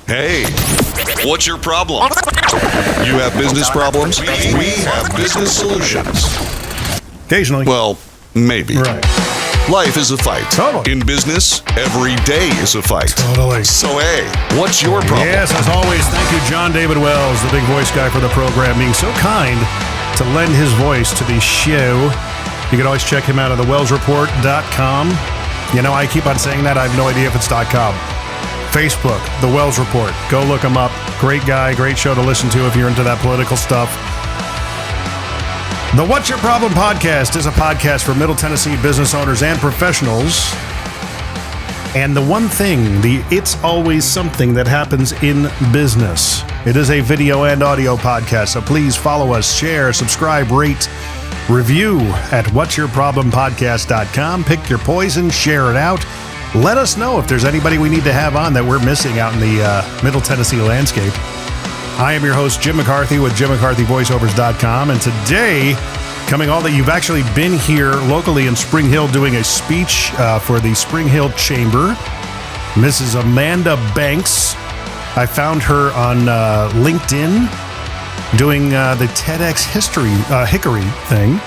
Hey, what's your problem? You have business problems? We have business solutions. Occasionally. Well, maybe. Right. Life is a fight. Totally. In business, every day is a fight. Totally. So, hey, what's your problem? Yes, as always, thank you, John David Wells, the big voice guy for the program, being so kind to lend his voice to the show. You can always check him out at thewellsreport.com. You know, I keep on saying that. I have no idea if it's .com. Facebook, The Wells Report. Go look him up. Great guy, great show to listen to if you're into that political stuff. The What's Your Problem podcast is a podcast for Middle Tennessee business owners and professionals. And the one thing, it's always something that happens in business. It is a video and audio podcast, so please follow us, share, subscribe, rate, review at whatsyourproblempodcast.com. Pick your poison, share it out. Let us know if there's anybody we need to have on that we're missing out in the Middle Tennessee landscape. I am your host, Jim McCarthy with JimMcCarthyVoiceovers.com, and today, coming all that you've actually been here locally in Spring Hill doing a speech for the Spring Hill Chamber, Mrs. Amanda Banks. I found her on LinkedIn doing the TEDx Hickory thing,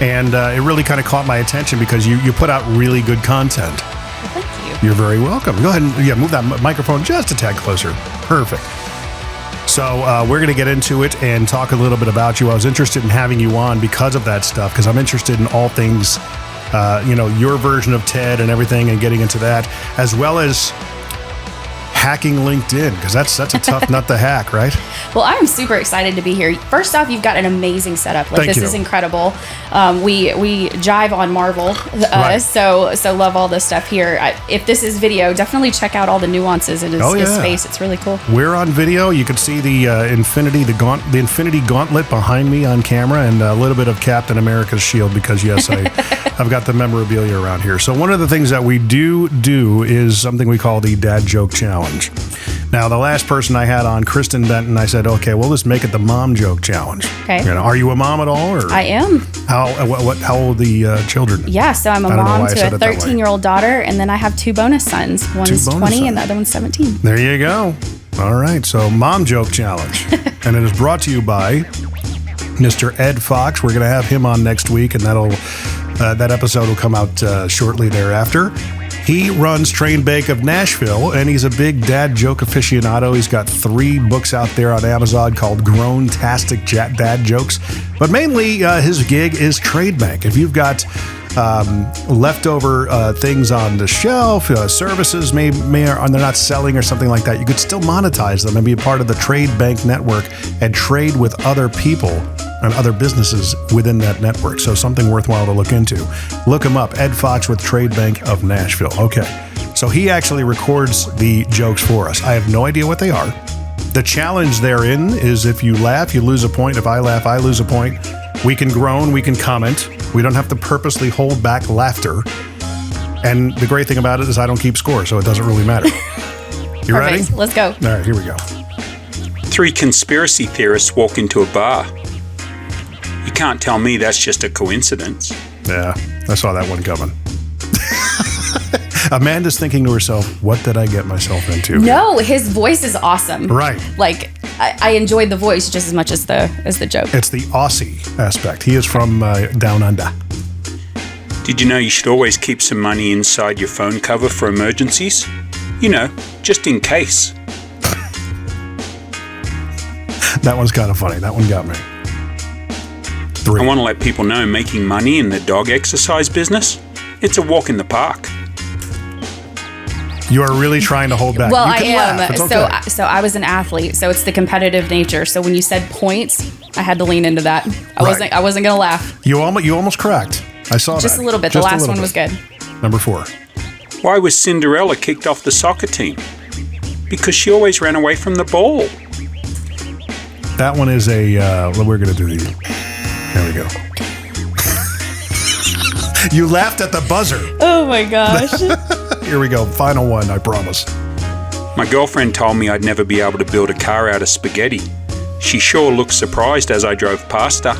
and it really kind of caught my attention because you put out really good content. Well, thank you. You're very welcome. Go ahead and move that microphone just a tad closer. Perfect. So we're going to get into it and talk a little bit about you. I was interested in having you on because of that stuff, because I'm interested in all things, your version of TED and everything, and getting into that, as well as hacking LinkedIn, because that's a tough nut to hack, right? Well, I'm super excited to be here. First off, you've got an amazing setup. Thank you. Is incredible. We jive on Marvel, Right. so love all this stuff here. If this is video, definitely check out all the nuances in his face. It's really cool. We're on video. You can see the Infinity Gauntlet behind me on camera, and a little bit of Captain America's shield, because yes, I've got the memorabilia around here. So one of the things that we do is something we call the Dad Joke Challenge. Now, the last person I had on, Kristen Benton, I said, okay, well, let's make it the Mom Joke Challenge. Okay. Are you a mom at all? Or I am. How old are the children? Yeah, so I'm a mom to a 13-year-old daughter, and then I have two bonus sons. One's 20 and the other one's 17. There you go. All right, so Mom Joke Challenge. And it is brought to you by Mr. Ed Fox. We're going to have him on next week, and that episode will come out shortly thereafter. He runs Train Bake of Nashville, and he's a big dad joke aficionado. He's got 3 books out there on Amazon called Grown-tastic Dad Jokes. But mainly, his gig is Trade Bank. If you've got leftover things on the shelf, services they're not selling or something like that, you could still monetize them and be a part of the Trade Bank network and trade with other people and other businesses within that network. So something worthwhile to look into. Look him up, Ed Fox with Trade Bank of Nashville. Okay, so he actually records the jokes for us. I have no idea what they are. The challenge therein is if you laugh, you lose a point. If I laugh, I lose a point. We can groan, we can comment. We don't have to purposely hold back laughter. And the great thing about it is I don't keep score, so it doesn't really matter. You ready? Let's go. All right, here we go. 3 conspiracy theorists walk into a bar. You can't tell me that's just a coincidence. Yeah, I saw that one coming. Amanda's thinking to herself, what did I get myself into? No, his voice is awesome. Right. Like, I enjoyed the voice just as much as the joke. It's the Aussie aspect. He is from down under. Did you know you should always keep some money inside your phone cover for emergencies? You know, just in case. That one's kind of funny. That one got me. 3. I want to let people know making money in the dog exercise business, it's a walk in the park. You are really trying to hold back. Well, you can I am. laugh. It's okay. So I was an athlete, so it's the competitive nature. So when you said points, I had to lean into that. I wasn't gonna laugh. You almost cracked. I saw that. Just a little bit. The last one was good. Number 4. Why was Cinderella kicked off the soccer team? Because she always ran away from the ball. That one is we're gonna do the. There we go. You laughed at the buzzer. Oh my gosh. Here we go. Final one, I promise. My girlfriend told me I'd never be able to build a car out of spaghetti. She sure looked surprised as I drove past her.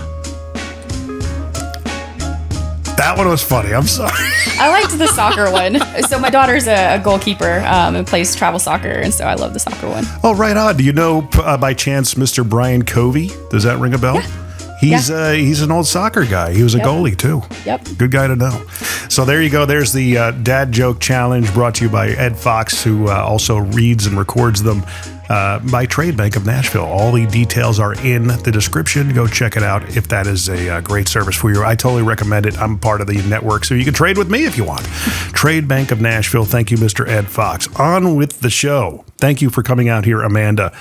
That one was funny. I'm sorry. I liked the soccer one. So my daughter's a goalkeeper and plays travel soccer, and so I love the soccer one. Oh, right on. Do you know by chance Mr. Brian Covey? Does that ring a bell? Yeah. He's an old soccer guy. He was a goalie too. Yep. Good guy to know. So there you go. There's the Dad Joke Challenge brought to you by Ed Fox, who also reads and records them by Trade Bank of Nashville. All the details are in the description. Go check it out if that is a great service for you. I totally recommend it. I'm part of the network, so you can trade with me if you want. Trade Bank of Nashville. Thank you, Mr. Ed Fox. On with the show. Thank you for coming out here, Amanda.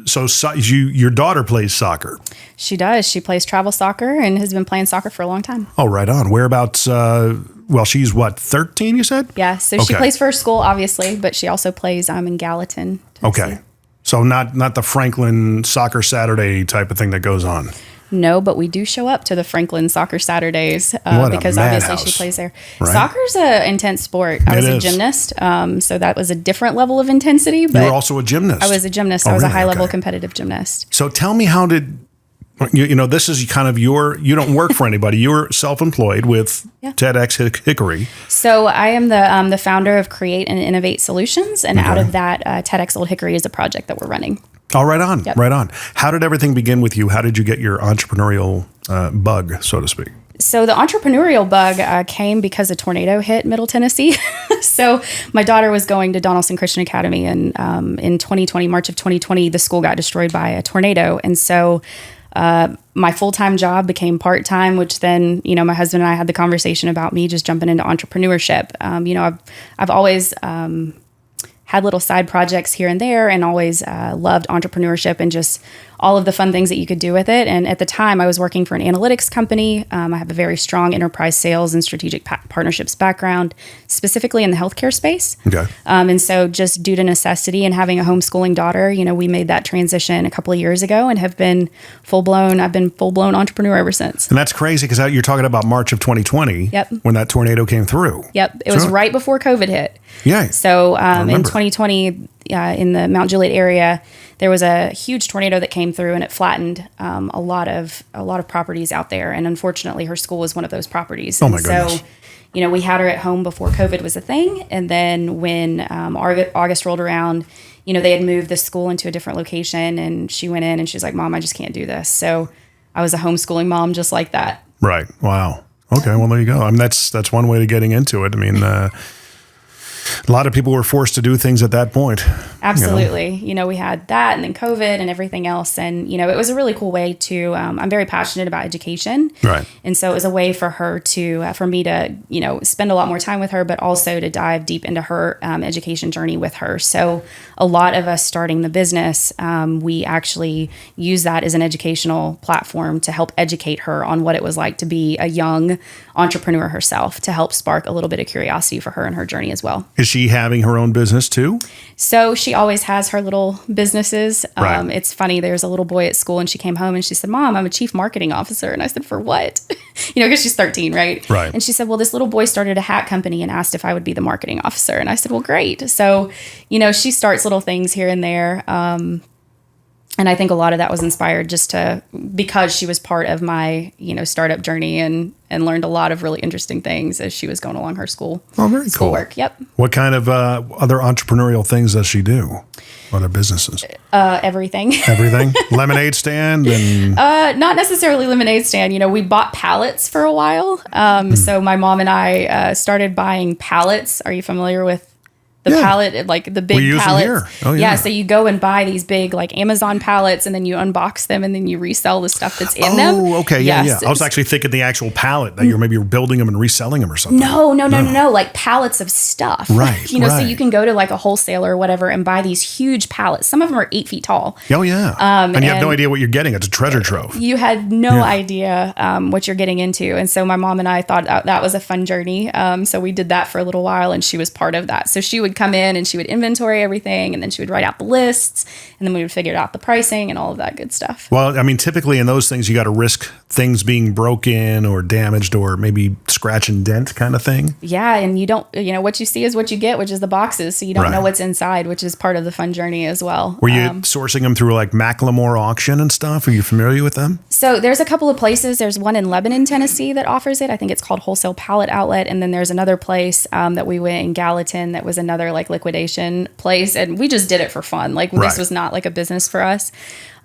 So your daughter plays soccer. She does. She plays travel soccer and has been playing soccer for a long time. Oh, right on. Whereabouts? Well, she's what, 13, you said? Yeah. So she plays for her school, obviously, but she also plays in Gallatin, Tennessee. Okay. So not the Franklin Soccer Saturday type of thing that goes on. No, but we do show up to the Franklin Soccer Saturdays because obviously she plays there. Right? Soccer's an intense sport. I was a gymnast, so that was a different level of intensity. But you were also a gymnast. I was a gymnast. I was a high-level competitive gymnast. So tell me, how did this is kind of you don't work for anybody. You're self-employed with TEDx Hickory. So I am the founder of Create and Innovate Solutions, and out of that, TEDx Old Hickory is a project that we're running. Oh, right on, Yep. right on. How did everything begin with you? How did you get your entrepreneurial bug, so to speak? So the entrepreneurial bug came because a tornado hit Middle Tennessee. So my daughter was going to Donaldson Christian Academy, and in 2020, March of 2020, the school got destroyed by a tornado. And so my full-time job became part-time, which then, my husband and I had the conversation about me just jumping into entrepreneurship. I've always had little side projects here and there, and always loved entrepreneurship and just all of the fun things that you could do with it. And at the time, I was working for an analytics company. I have a very strong enterprise sales and strategic partnerships background, specifically in the healthcare space. Okay. And so just due to necessity and having a homeschooling daughter, we made that transition a couple of years ago and have been I've been full-blown entrepreneur ever since. And that's crazy because you're talking about March of 2020 Yep. when that tornado came through. Yep. It was right before COVID hit. Yeah. So in 2020, in the Mount Juliet area, there was a huge tornado that came through, and it flattened a lot of properties out there. And unfortunately, her school was one of those properties. Oh my goodness. So, we had her at home before COVID was a thing. And then when August rolled around, they had moved the school into a different location, and she went in and she's like, "Mom, I just can't do this." So I was a homeschooling mom just like that. Right. Wow. Okay. Well, there you go. I mean, that's one way to getting into it. I mean, a lot of people were forced to do things at that point. Absolutely. We had that, and then COVID and everything else. And, it was a really cool way to, I'm very passionate about education. Right. And so it was a way for her to, for me to, spend a lot more time with her, but also to dive deep into her education journey with her. So a lot of us starting the business, we actually use that as an educational platform to help educate her on what it was like to be a young entrepreneur herself, to help spark a little bit of curiosity for her in her journey as well. Is she having her own business too? So she always has her little businesses. Right. It's funny. There's a little boy at school, and she came home and she said, "Mom, I'm a chief marketing officer." And I said, "For what?" Because she's 13, right? Right. And she said, "Well, this little boy started a hat company and asked if I would be the marketing officer." And I said, "Well, great." So, she starts little things here and there. And I think a lot of that was inspired because she was part of my, startup journey and learned a lot of really interesting things as she was going along her school. Oh, very cool. Schoolwork. Yep. What kind of other entrepreneurial things does she do? Other businesses? Everything. Everything? Lemonade stand and... Not necessarily lemonade stand. We bought pallets for a while. So my mom and I started buying pallets. Are you familiar with the pallet, like the big we use pallets? them here. Oh, yeah. So you go and buy these big like Amazon pallets, and then you unbox them, and then you resell the stuff that's in them. Oh, okay. Yeah. I was actually thinking the actual pallet that you're building them and reselling them or something. No. Like pallets of stuff. Right. So you can go to like a wholesaler or whatever and buy these huge pallets. Some of them are 8 feet tall. Oh, yeah. And you have no idea what you're getting. It's a treasure trove. You had no idea what you're getting into. And so my mom and I thought that was a fun journey. So we did that for a little while, and she was part of that. So she would would come in and she would inventory everything, and then she would write out the lists, and then we would figure out the pricing and all of that good stuff. Well, I mean, typically in those things, you got to risk things being broken or damaged or maybe scratch and dent kind of thing. Yeah, and you don't, what you see is what you get, which is the boxes. So you don't know what's inside, which is part of the fun journey as well. Were you sourcing them through like Macklemore auction and stuff? Are you familiar with them? So there's a couple of places. There's one in Lebanon, Tennessee that offers it. I think it's called Wholesale Pallet Outlet. And then there's another place that we went in Gallatin that was another like liquidation place. And we just did it for fun. Like this was not like a business for us.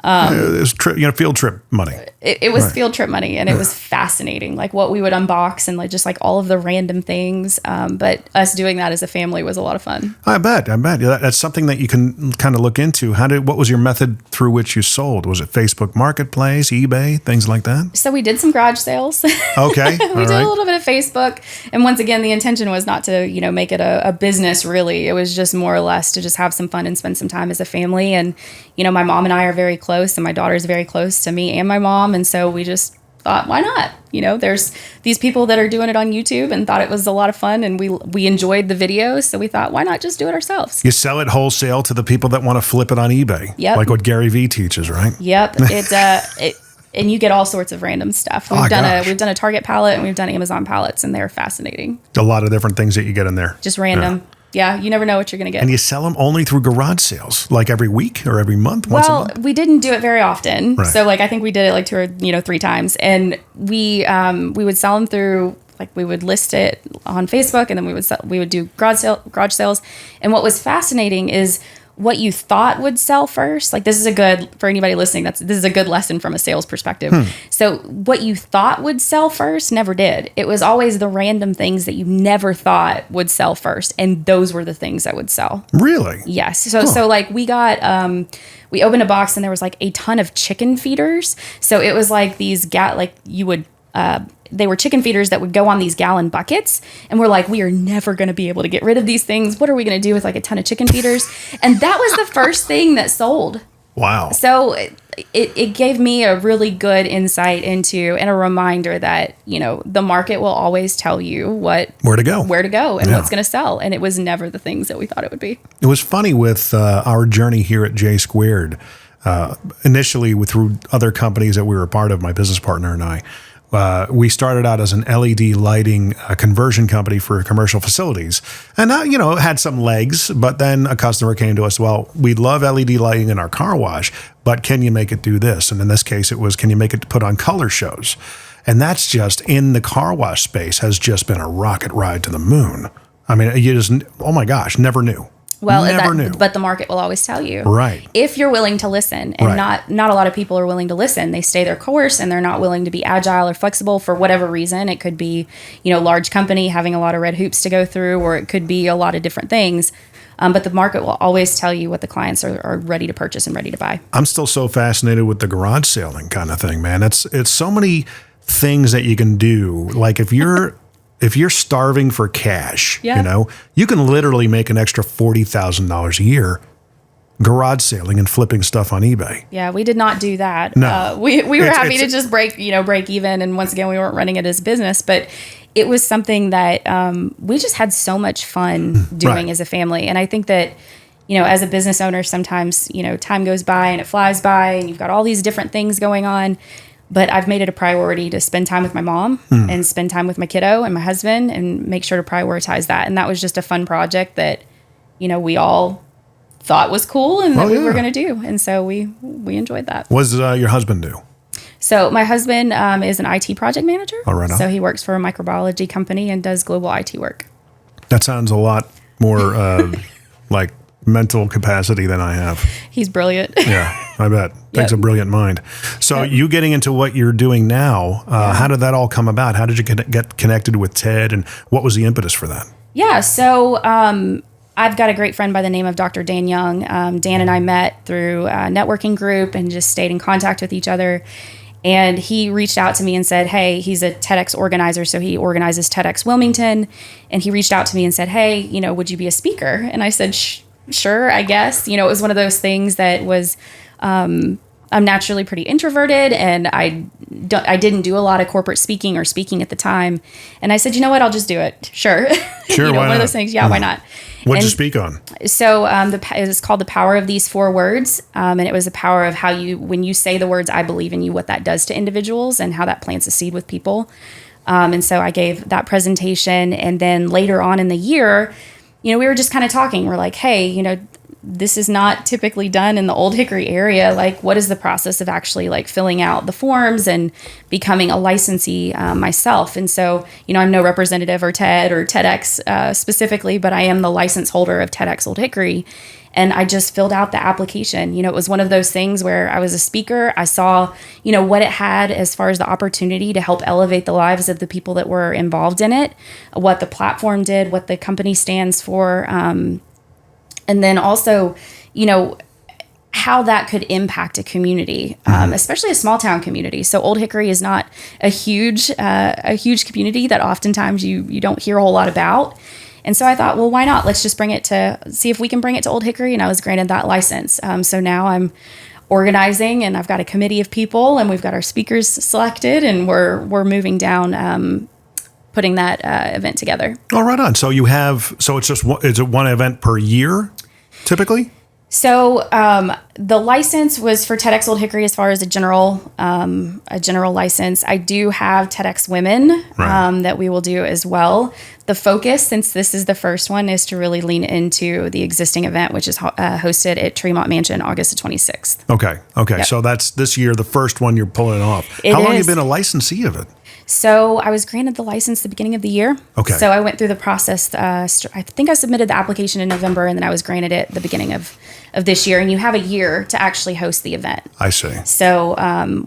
It was field trip money. It was field trip money, and it was fascinating. Like what we would unbox and like just like all of the random things. But us doing that as a family was a lot of fun. I bet. Yeah, that's something that you can kind of look into. What was your method through which you sold? Was it Facebook Marketplace, eBay, things like that? So we did some garage sales. Okay. We did a little bit of Facebook. And once again, the intention was not to, make it a business really. It was just more or less to just have some fun and spend some time as a family. And, my mom and I are very close. And my daughter is very close to me and my mom. And so we just thought, why not? There's these people that are doing it on YouTube and thought it was a lot of fun. And we enjoyed the videos. So we thought, why not just do it ourselves? You sell it wholesale to the people that want to flip it on eBay. Yep. Like what Gary Vee teaches, right? Yep. And you get all sorts of random stuff. We've done a Target pallet and we've done Amazon pallets, and they're fascinating. A lot of different things that you get in there. Just random. Yeah, you never know what you're going to get. And you sell them only through garage sales, like every week or every month, once a month? We didn't do it very often. Right. So I think we did it like 2 or 3 times. And we would sell them through, we would list it on Facebook, and then we would do garage sales. And what was fascinating is what you thought would sell first. This is for anybody listening, this is a good lesson from a sales perspective. So what you thought would sell first never did. It was always the random things that you never thought would sell first. And those were the things that would sell. Really? Yes. So we got, we opened a box and there was a ton of chicken feeders. So it was these they were chicken feeders that would go on these gallon buckets. And we're we are never going to be able to get rid of these things. What are we going to do with a ton of chicken feeders? And that was the first thing that sold. Wow. So it gave me a really good insight into and a reminder that, the market will always tell you where to go and what's going to sell. And it was never the things that we thought it would be. It was funny with our journey here at J Squared. Initially through other companies that we were a part of, my business partner and I. We started out as an LED lighting conversion company for commercial facilities. And, it had some legs, but then a customer came to us, well, we love LED lighting in our car wash, but can you make it do this? And in this case, it was, can you make it put on color shows? And that's just in the car wash space has just been a rocket ride to the moon. I mean, you just, oh my gosh, never knew. Well, knew. But the market will always tell you. Right. If you're willing to listen, and not a lot of people are willing to listen. They stay their course and they're not willing to be agile or flexible for whatever reason. It could be, large company having a lot of red hoops to go through, or it could be a lot of different things. But the market will always tell you what the clients are ready to purchase and ready to buy. I'm still so fascinated with the garage selling kind of thing, man. It's so many things that you can do. Like if you're starving for cash, you can literally make an extra $40,000 a year garage selling and flipping stuff on eBay. Yeah, we did not do that. No. We were happy to just break even. And once again, we weren't running it as a business, but it was something that we just had so much fun doing as a family. And I think that, as a business owner, sometimes, time goes by and it flies by and you've got all these different things going on. But I've made it a priority to spend time with my mom and spend time with my kiddo and my husband and make sure to prioritize that. And that was just a fun project that, we all thought was cool and that we were going to do. And so we enjoyed that. What does your husband do? So my husband is an IT project manager. Oh, right on. So he works for a microbiology company and does global IT work. That sounds a lot more like mental capacity than I have. He's brilliant. Yeah, I bet. Takes a brilliant mind. So you getting into what you're doing now, how did that all come about? How did you get connected with TED, and what was the impetus for that? Yeah, so I've got a great friend by the name of Dr. Dan Young. Dan and I met through a networking group and just stayed in contact with each other. And he reached out to me and said, hey, he's a TEDx organizer, so he organizes TEDx Wilmington. And he reached out to me and said, hey, would you be a speaker? And I said, sure, I guess. It was one of those things that was naturally pretty introverted, and I didn't do a lot of corporate speaking or speaking at the time. And I said, you know what, I'll just do it. Sure. Sure. One Why not? of those things. Yeah, why not? What'd you speak on? So it was called The Power of These 4 Words. And it was the power of how when you say the words, I believe in you, what that does to individuals and how that plants a seed with people. And so I gave that presentation. And then later on in the year, we were just kind of talking. We're like, hey, this is not typically done in the Old Hickory area. Like, what is the process of actually like filling out the forms and becoming a licensee myself? And so, I'm no representative or TED or TEDx specifically, but I am the license holder of TEDx Old Hickory. And I just filled out the application. It was one of those things where I was a speaker. I saw, what it had as far as the opportunity to help elevate the lives of the people that were involved in it, what the platform did, what the company stands for. And then also, how that could impact a community, especially a small town community. So Old Hickory is not a huge community that oftentimes you don't hear a whole lot about. And so I thought, well, why not? Let's just see if we can bring it to Old Hickory. And I was granted that license. So now I'm organizing, and I've got a committee of people, and we've got our speakers selected, and we're moving down, putting that event together. Oh, right on. So is it one event per year, typically? So the license was for TEDx Old Hickory as far as a general license. I do have TEDx Women that we will do as well. The focus, since this is the first one, is to really lean into the existing event, which is hosted at Tremont Mansion, August the 26th. Okay. Yep. So that's this year, the first one you're pulling off. How long have you been a licensee of it? So I was granted the license the beginning of the year. Okay. So I went through the process. I think I submitted the application in November, and then I was granted it the beginning of this year. And you have a year to actually host the event. I see. So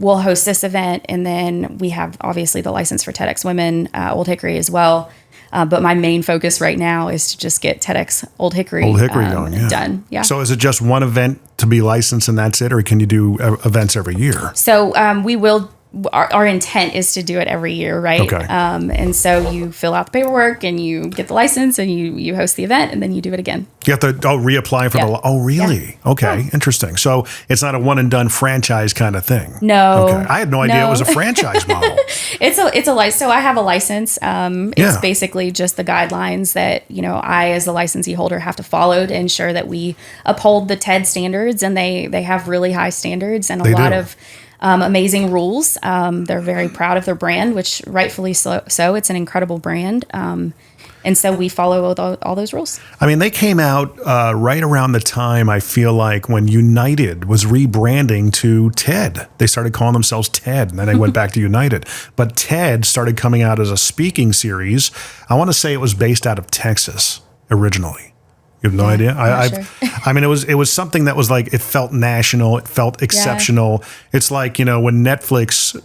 we'll host this event, and then we have obviously the license for TEDx Women, Old Hickory as well. But my main focus right now is to just get TEDx Old Hickory, going, done. Yeah. So is it just one event to be licensed and that's it, or can you do events every year? So we will. Our intent is to do it every year, right? Okay. And so you fill out the paperwork, and you get the license, and you host the event, and then you do it again. You have to reapply for the. Oh, really? Yeah. Okay, interesting. So it's not a one and done franchise kind of thing. No. Okay. I had no idea it was a franchise model. It's a license. So I have a license. It's basically just the guidelines that I, as the licensee holder, have to follow to ensure that we uphold the TED standards, and they have really high standards and a lot of amazing rules. They're very proud of their brand, which rightfully so. It's an incredible brand. And so we follow all those rules. I mean, they came out right around the time, I feel like, when United was rebranding to TED. They started calling themselves TED, and then they went back to United. But TED started coming out as a speaking series. I want to say it was based out of Texas originally. You have no idea? I mean, it was something that was like, it felt national. It felt exceptional. Yeah. It's like, when Netflix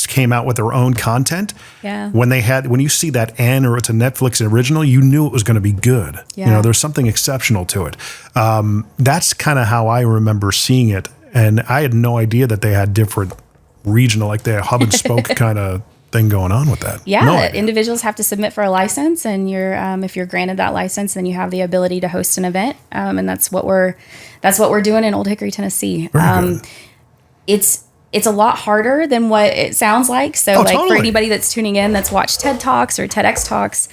came out with their own content, when you see that N or it's a Netflix original, you knew it was going to be good. Yeah. There's something exceptional to it. That's kind of how I remember seeing it. And I had no idea that they had different regional, like they hub and spoke kind of thing going on with that. Yeah, individuals have to submit for a license, and if you're granted that license, then you have the ability to host an event, and that's what we're doing in Old Hickory, Tennessee. It's a lot harder than what it sounds like. So, totally. For anybody that's tuning in that's watched TED Talks or TEDx Talks,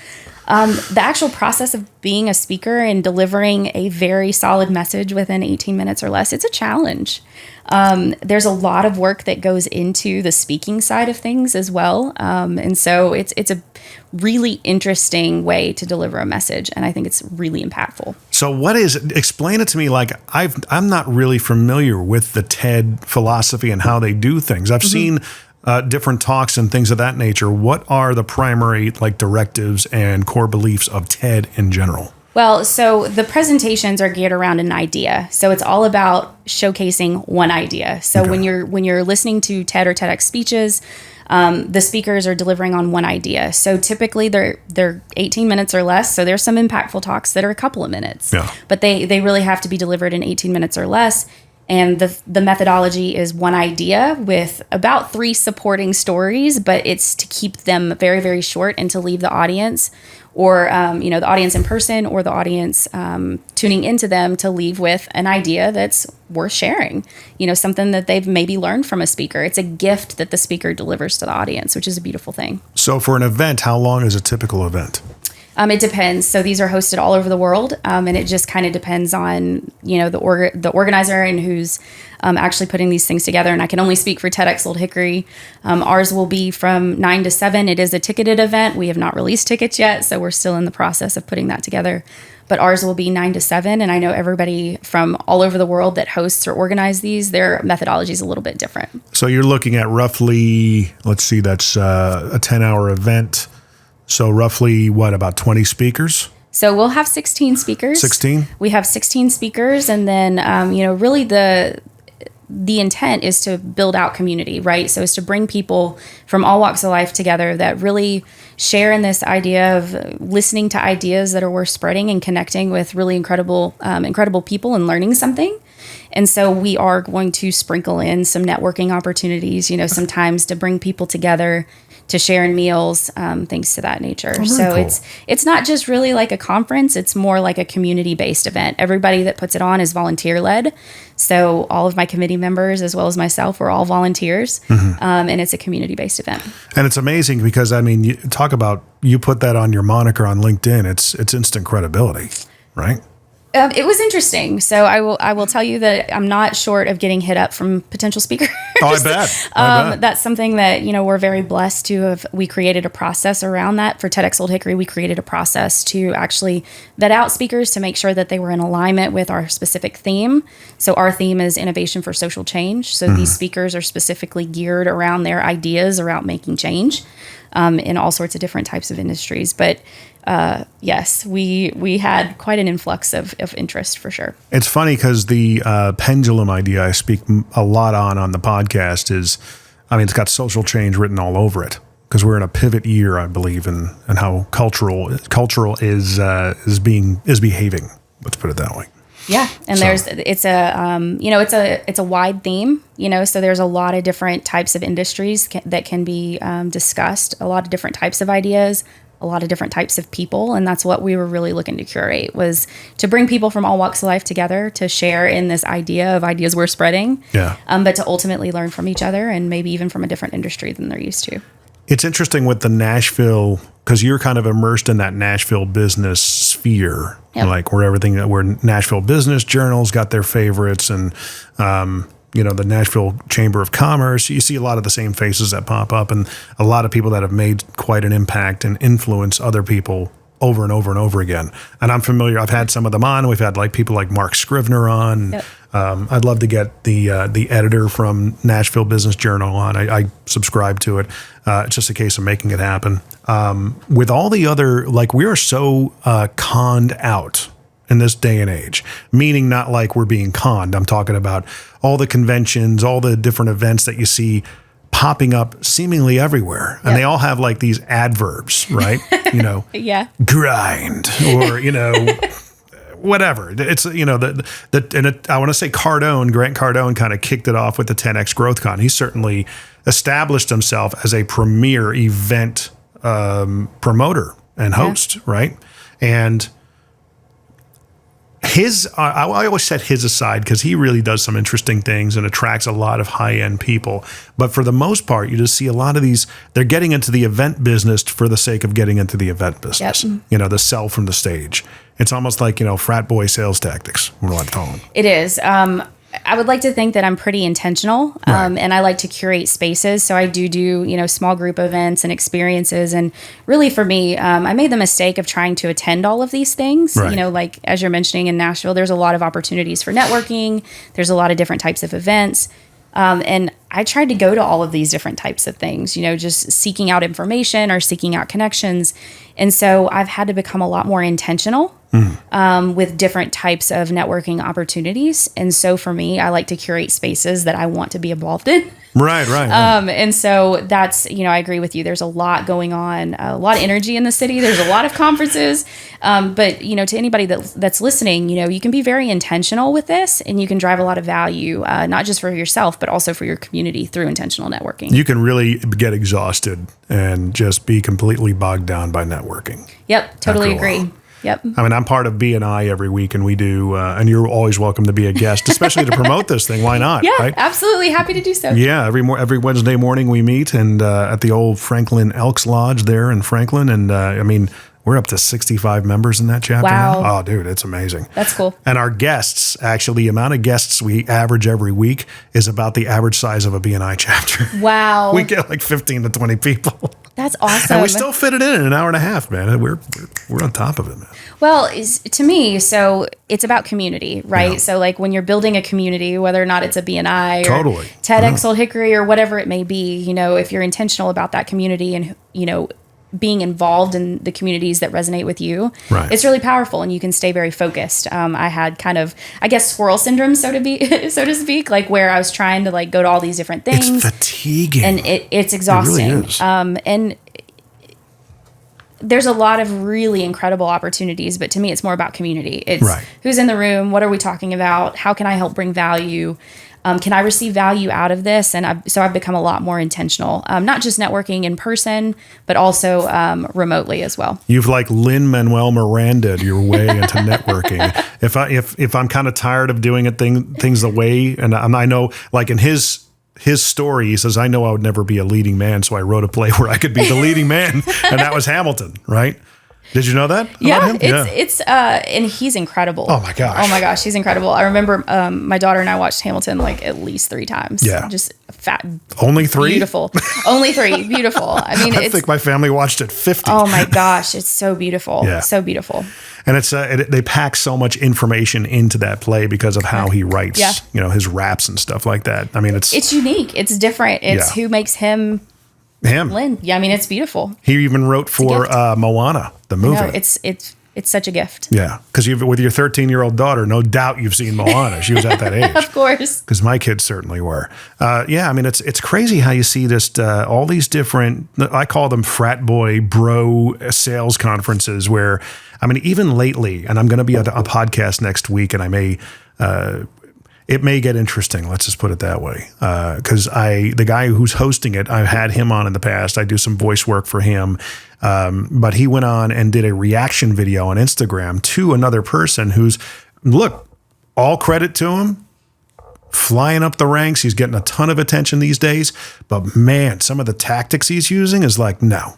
the actual process of being a speaker and delivering a very solid message within 18 minutes or less, it's a challenge. There's a lot of work that goes into the speaking side of things as well. And so it's a really interesting way to deliver a message. And I think it's really impactful. So explain it to me. Like I'm not really familiar with the TED philosophy and how they do things. I've seen different talks and things of that nature. What are the primary directives and core beliefs of TED in general? Well, so the presentations are geared around an idea. So it's all about showcasing one idea. So when you're listening to TED or TEDx speeches, the speakers are delivering on one idea. So typically they're 18 minutes or less. So there's some impactful talks that are a couple of minutes. Yeah. But they really have to be delivered in 18 minutes or less. And the methodology is one idea with about 3 supporting stories, but it's to keep them very, very short and to leave the audience or, the audience in person or the audience tuning into them to leave with an idea that's worth sharing, something that they've maybe learned from a speaker. It's a gift that the speaker delivers to the audience, which is a beautiful thing. So for an event, how long is a typical event? It depends. So these are hosted all over the world, and it just kind of depends on the organizer and who's actually putting these things together. And I can only speak for TEDx Old Hickory. Ours will be from 9 to 7. It is a ticketed event. We have not released tickets yet, so we're still in the process of putting that together. But ours will be 9 to 7, and I know everybody from all over the world that hosts or organize these, their methodology is a little bit different. So you're looking at roughly, let's see, that's a 10-hour event. So roughly, about 20 speakers? So we'll have 16 speakers. 16? We have 16 speakers, and then, really the intent is to build out community, right? So it's to bring people from all walks of life together that really share in this idea of listening to ideas that are worth spreading and connecting with really incredible people and learning something. And so we are going to sprinkle in some networking opportunities, sometimes to bring people together, to share in meals, things to that nature. Oh, so cool. it's not just really like a conference. It's more like a community-based event. Everybody that puts it on is volunteer-led. So all of my committee members, as well as myself, we're all volunteers. And it's a community-based event. And it's amazing because, you talk about, you put that on your moniker on LinkedIn, it's instant credibility, right? It was interesting. So I will tell you that I'm not short of getting hit up from potential speakers. Oh, I bet. That's something that, we're very blessed to have. We created a process around that for TEDx Old Hickory. We created a process to actually vet out speakers to make sure that they were in alignment with our specific theme. So our theme is innovation for social change. So these speakers are specifically geared around their ideas around making change in all sorts of different types of industries. But yes, we had quite an influx of interest for sure. It's funny because the pendulum idea I speak a lot on the podcast is, it's got social change written all over it because we're in a pivot year, I believe, in how cultural is behaving. Let's put it that way. Yeah, and it's a wide theme, so there's a lot of different types of industries that can be discussed, a lot of different types of ideas, a lot of different types of people, and that's what we were really looking to curate, was to bring people from all walks of life together to share in this idea of ideas we're spreading, but to ultimately learn from each other and maybe even from a different industry than they're used to. It's interesting with the Nashville, because you're kind of immersed in that Nashville business sphere, where Nashville Business Journal's got their favorites, and the Nashville Chamber of Commerce. You see a lot of the same faces that pop up, and a lot of people that have made quite an impact and influence other people over and over and over again. And I'm familiar. I've had some of them on. We've had people like Mark Scrivener on. Yep. I'd love to get the editor from Nashville Business Journal on. I subscribe to it. It's just a case of making it happen. With all the other, we are so conned out in this day and age, meaning not like we're being conned. I'm talking about all the conventions, all the different events that you see popping up seemingly everywhere. And they all have these adverbs, right? Yeah. Grind, or, whatever. It's, I want to say Grant Cardone kind of kicked it off with the 10X Growth Con. He certainly established himself as a premier event promoter and host, right? And I always set his aside because he really does some interesting things and attracts a lot of high-end people. But for the most part, you just see a lot of these, they're getting into the event business for the sake of getting into the event business. Yep. The sell from the stage. It's almost like, frat boy sales tactics. It is. I would like to think that I'm pretty intentional, and I like to curate spaces. So I do small group events and experiences. And really for me, I made the mistake of trying to attend all of these things. Right. As you're mentioning in Nashville, there's a lot of opportunities for networking. There's a lot of different types of events. And I tried to go to all of these different types of things, just seeking out information or seeking out connections. And so I've had to become a lot more intentional with different types of networking opportunities. And so for me, I like to curate spaces that I want to be involved in. Right. And so that's, I agree with you. There's a lot going on, a lot of energy in the city. There's a lot of conferences. But, to anybody that's listening, you can be very intentional with this, and you can drive a lot of value, not just for yourself, but also for your community through intentional networking. You can really get exhausted and just be completely bogged down by networking. Yep. Totally agree. Yep. I mean, I'm part of BNI every week, and we do, and you're always welcome to be a guest, especially to promote this thing. Why not? Yeah, right? Absolutely. Happy to do so. Yeah, every Wednesday morning we meet, and at the old Franklin Elks Lodge there in Franklin, and we're up to 65 members in that chapter Wow. now. Oh, dude, it's amazing. That's cool. And our guests, actually, the amount of guests we average every week is about the average size of a BNI chapter. Wow. We get like 15 to 20 people. That's awesome. And we still fit it in an hour and a half, man. We're on top of it, man. Well, to me, so it's about community, right? Yeah. So like when you're building a community, whether or not it's a BNI Totally. or TEDx Old Hickory or whatever it may be, if you're intentional about that community and, being involved in the communities that resonate with you, right. It's really powerful, and you can stay very focused. I had kind of, I guess, squirrel syndrome, so to speak, like where I was trying to like go to all these different things. It's fatiguing. And it's exhausting. It really is. And there's a lot of really incredible opportunities, but to me, it's more about community. It's right. Who's in the room? What are we talking about? How can I help bring value? Can I receive value out of this? And I've become a lot more intentional, not just networking in person, but also remotely as well. You've like Lin-Manuel Miranda'd your way into networking. If I'm kind of tired of doing things the way, and I know, like in his story, he says, I know I would never be a leading man, so I wrote a play where I could be the leading man, and that was Hamilton, right? Did you know that? Yeah, it's and he's incredible. Oh my gosh, he's incredible. I remember my daughter and I watched Hamilton like at least 3 times. Yeah, just fat. Only 3? Beautiful. Only 3. Beautiful. I mean, I think my family watched it 50. Oh my gosh, it's so beautiful. Yeah. So beautiful. And they pack so much information into that play because of how he writes. Yeah. His raps and stuff like that. I mean, it's unique. It's different. It's who makes him. Lynn. Yeah, I mean, it's beautiful. He even wrote for Moana, the movie. No, it's such a gift. Yeah, because with your 13-year-old daughter, no doubt you've seen Moana. She was at that age. Of course. Because my kids certainly were. Yeah, I mean, it's crazy how you see just all these different, I call them frat boy bro sales conferences where, I mean, even lately, and I'm going to be at a podcast next week, and I may... it may get interesting. Let's just put it that way. Because the guy who's hosting it, I've had him on in the past. I do some voice work for him. But he went on and did a reaction video on Instagram to another person who's, look, all credit to him, flying up the ranks. He's getting a ton of attention these days. But man, some of the tactics he's using is like, no,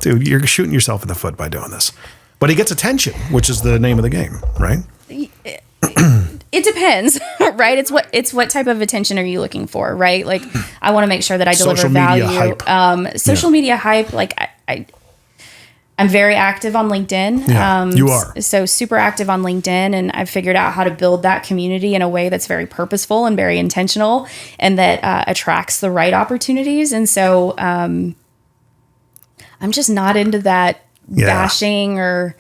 dude, you're shooting yourself in the foot by doing this. But he gets attention, which is the name of the game, right? It depends, right? It's what type of attention are you looking for, right? Like, I want to make sure that I deliver social value. Media hype. Social media hype, like I'm very active on LinkedIn. Yeah, you are. So super active on LinkedIn, and I've figured out how to build that community in a way that's very purposeful and very intentional, and that attracts the right opportunities. And so I'm just not into that bashing or...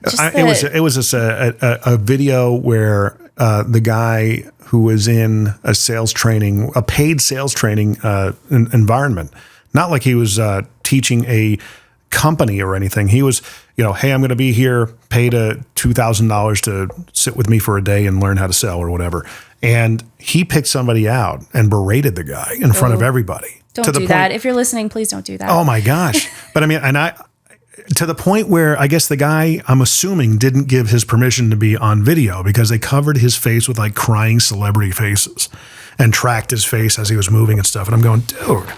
It was just a video where the guy who was in a sales training, a paid sales training environment, not like he was teaching a company or anything. He was, hey, I'm going to be here, paid $2,000 to sit with me for a day and learn how to sell or whatever. And he picked somebody out and berated the guy in front of everybody. Don't do that. If you're listening, please don't do that. Oh my gosh. But I mean, to the point where I guess the guy, I'm assuming, didn't give his permission to be on video because they covered his face with like crying celebrity faces and tracked his face as he was moving and stuff. And I'm going, dude.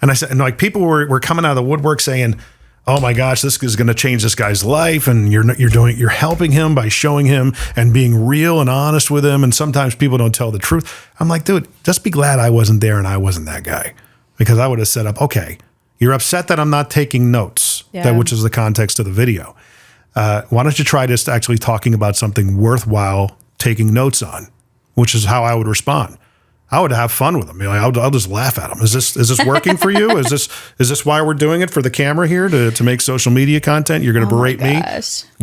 And I said, and like people were coming out of the woodwork saying, oh my gosh, this is going to change this guy's life. And you're helping him by showing him and being real and honest with him. And sometimes people don't tell the truth. I'm like, dude, just be glad I wasn't there and I wasn't that guy, because I would have set up, okay, you're upset that I'm not taking notes, which is the context of the video. Why don't you try just actually talking about something worthwhile taking notes on, which is how I would respond. I would have fun with them. You know, I'll just laugh at them. Is this working for you? Is this why we're doing it for the camera here to make social media content? You're going to berate me?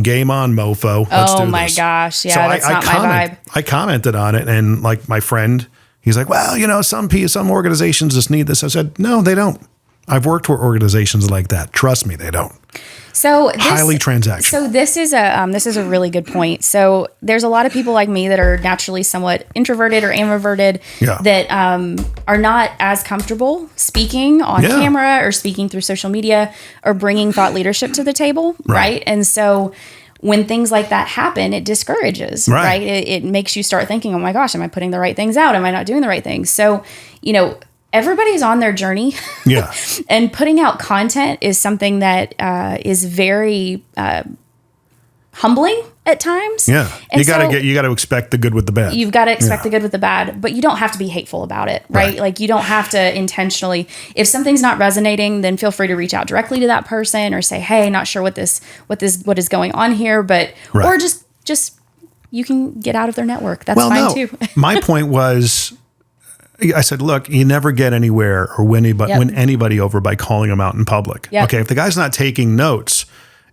Game on, mofo. Let's do this. Gosh. Yeah, so that's not my vibe. I commented on it, and like my friend, he's like, well, you know, some organizations just need this. I said, no, they don't. I've worked for organizations like that. Trust me, they don't. So highly transactional. So this is a really good point. So there's a lot of people like me that are naturally somewhat introverted or ambiverted that are not as comfortable speaking on camera or speaking through social media or bringing thought leadership to the table, right? And so when things like that happen, it discourages, right? It makes you start thinking, oh my gosh, am I putting the right things out? Am I not doing the right things? So, you know, everybody's on their journey. Yeah. And putting out content is something that is very humbling at times. Yeah. And you got to expect the good with the bad. You've got to expect the good with the bad, but you don't have to be hateful about it, right? Like you don't have to intentionally, if something's not resonating, then feel free to reach out directly to that person or say, hey, not sure what is going on here, but, or just you can get out of their network. That's fine too. My point was, I said, look, you never get anywhere or win anybody over by calling them out in public. Yep. Okay, if the guy's not taking notes,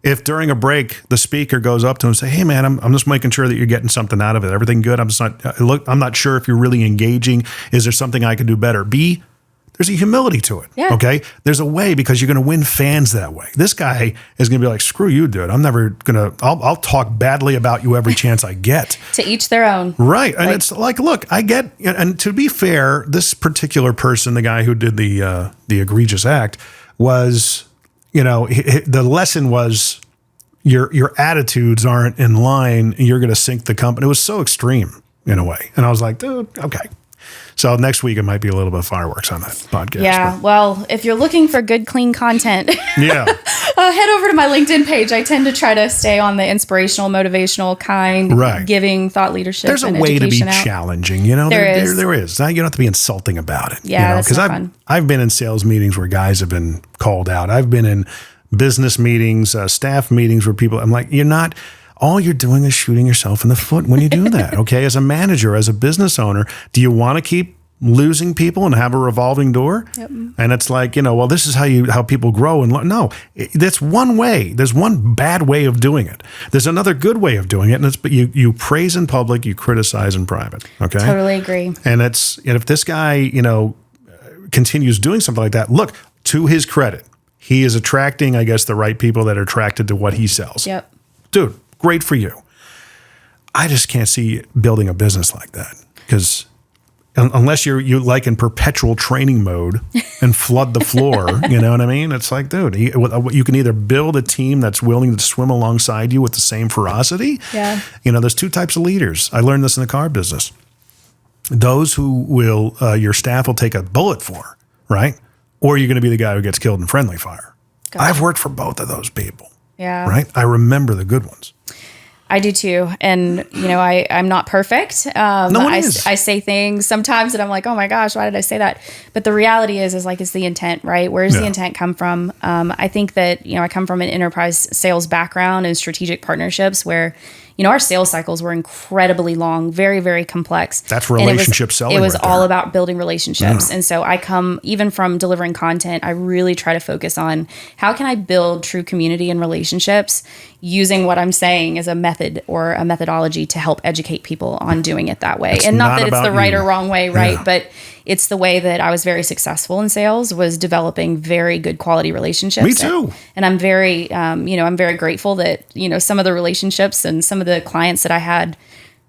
if during a break the speaker goes up to him and say, hey man, I'm just making sure that you're getting something out of it. Everything good? I'm not sure if you're really engaging. Is there something I could do better? There's a humility to it. Yeah. Okay. There's a way, because you're going to win fans that way. This guy is going to be like, screw you, dude. I'm never going to, I'll talk badly about you every chance I get. To each their own. Right. And it's like, look, I get, and to be fair, this particular person, the guy who did the egregious act was, you know, the lesson was your attitudes aren't in line and you're going to sink the company. It was so extreme in a way. And I was like, dude, okay. So next week it might be a little bit of fireworks on that podcast. Yeah, well, if you're looking for good, clean content, head over to my LinkedIn page. I tend to try to stay on the inspirational, motivational kind, giving thought leadership. There's a way to be challenging, you know. There is. Now, you don't have to be insulting about it. Yeah, because I've been in sales meetings where guys have been called out. I've been in business meetings, staff meetings where people. I'm like, you're not. All you're doing is shooting yourself in the foot when you do that, okay? As a manager, as a business owner, do you want to keep losing people and have a revolving door? Yep. And it's like, you know, well, this is how people grow and learn. No, that's one way. There's one bad way of doing it. There's another good way of doing it, and it's you praise in public, you criticize in private, okay? Totally agree. And if this guy, you know, continues doing something like that, look, to his credit, he is attracting, I guess, the right people that are attracted to what he sells. Yep. Dude, great for you. I just can't see building a business like that, because unless you're like in perpetual training mode and flood the floor, you know what I mean? It's like, dude, you can either build a team that's willing to swim alongside you with the same ferocity. Yeah. You know, there's two types of leaders. I learned this in the car business. Those who will, your staff will take a bullet for, right? Or you're going to be the guy who gets killed in friendly fire. I've worked for both of those people. Yeah. Right? I remember the good ones. I do too. And, you know, I'm not perfect. No one is. I say things sometimes that I'm like, oh my gosh, why did I say that? But the reality is like, it's the intent, right? Where does the intent come from? I think that, you know, I come from an enterprise sales background and strategic partnerships where, you know, our sales cycles were incredibly long, very, very complex. That's relationship selling. It was all about building relationships. And so I come even from delivering content, I really try to focus on how can I build true community and relationships using what I'm saying as a method or a methodology to help educate people on doing it that way. It's and not that it's the right you. or wrong way, right? Yeah. But it's the way that I was very successful in sales, was developing very good quality relationships. Me too. And I'm very, you know, I'm very grateful that, you know, some of the relationships and some of the clients that I had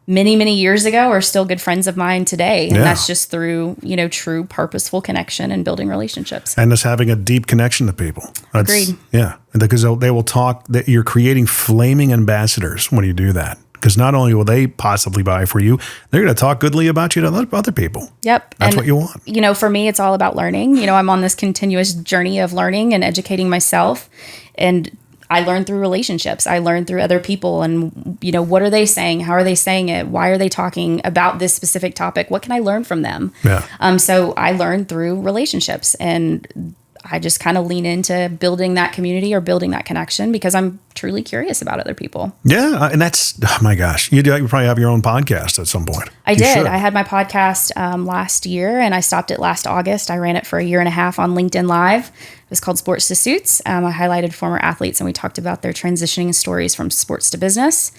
many, many years ago are still good friends of mine today. And that's just through, you know, true purposeful connection and building relationships. And just having a deep connection to people. Agreed. Yeah. Because they will talk, that you're creating flaming ambassadors when you do that. Because not only will they possibly buy for you, they're going to talk goodly about you to other people. Yep. That's what you want. You know, for me, it's all about learning. You know, I'm on this continuous journey of learning and educating myself. And I learn through relationships. I learn through other people and, you know, what are they saying? How are they saying it? Why are they talking about this specific topic? What can I learn from them? Yeah. So I learn through relationships, and I just kind of lean into building that community or building that connection because I'm truly curious about other people. Yeah. And that's, oh my gosh, you probably have your own podcast at some point. I You did. should. I had my podcast last year and I stopped it last August. I ran it for a year and a half on LinkedIn Live. It was called Sports to Suits. I highlighted former athletes and we talked about their transitioning stories from sports to business.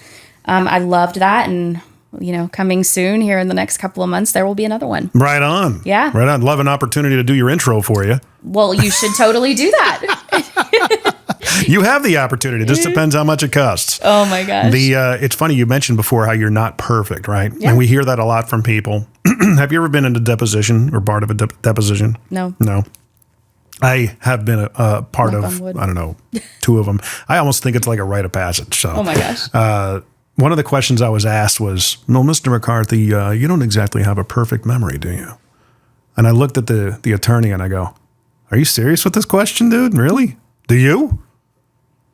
I loved that. And coming soon here in the next couple of months, there will be another one. Right on. Yeah. Right on. Love an opportunity to do your intro for you. Well, you should totally do that. You have the opportunity. This depends how much it costs. Oh my gosh. It's funny. You mentioned before how you're not perfect, right? Yeah. And we hear that a lot from people. Have you ever been in a deposition or part of a deposition? No. No. I have been a part Knock of, on wood. I don't know, 2 of them. I almost think it's like a rite of passage. So, Oh my gosh. one of the questions I was asked was, "No, Mr. McCarthy, you don't exactly have a perfect memory, do you?" And I looked at the attorney and I go, "Are you serious with this question, dude? Really? Do you?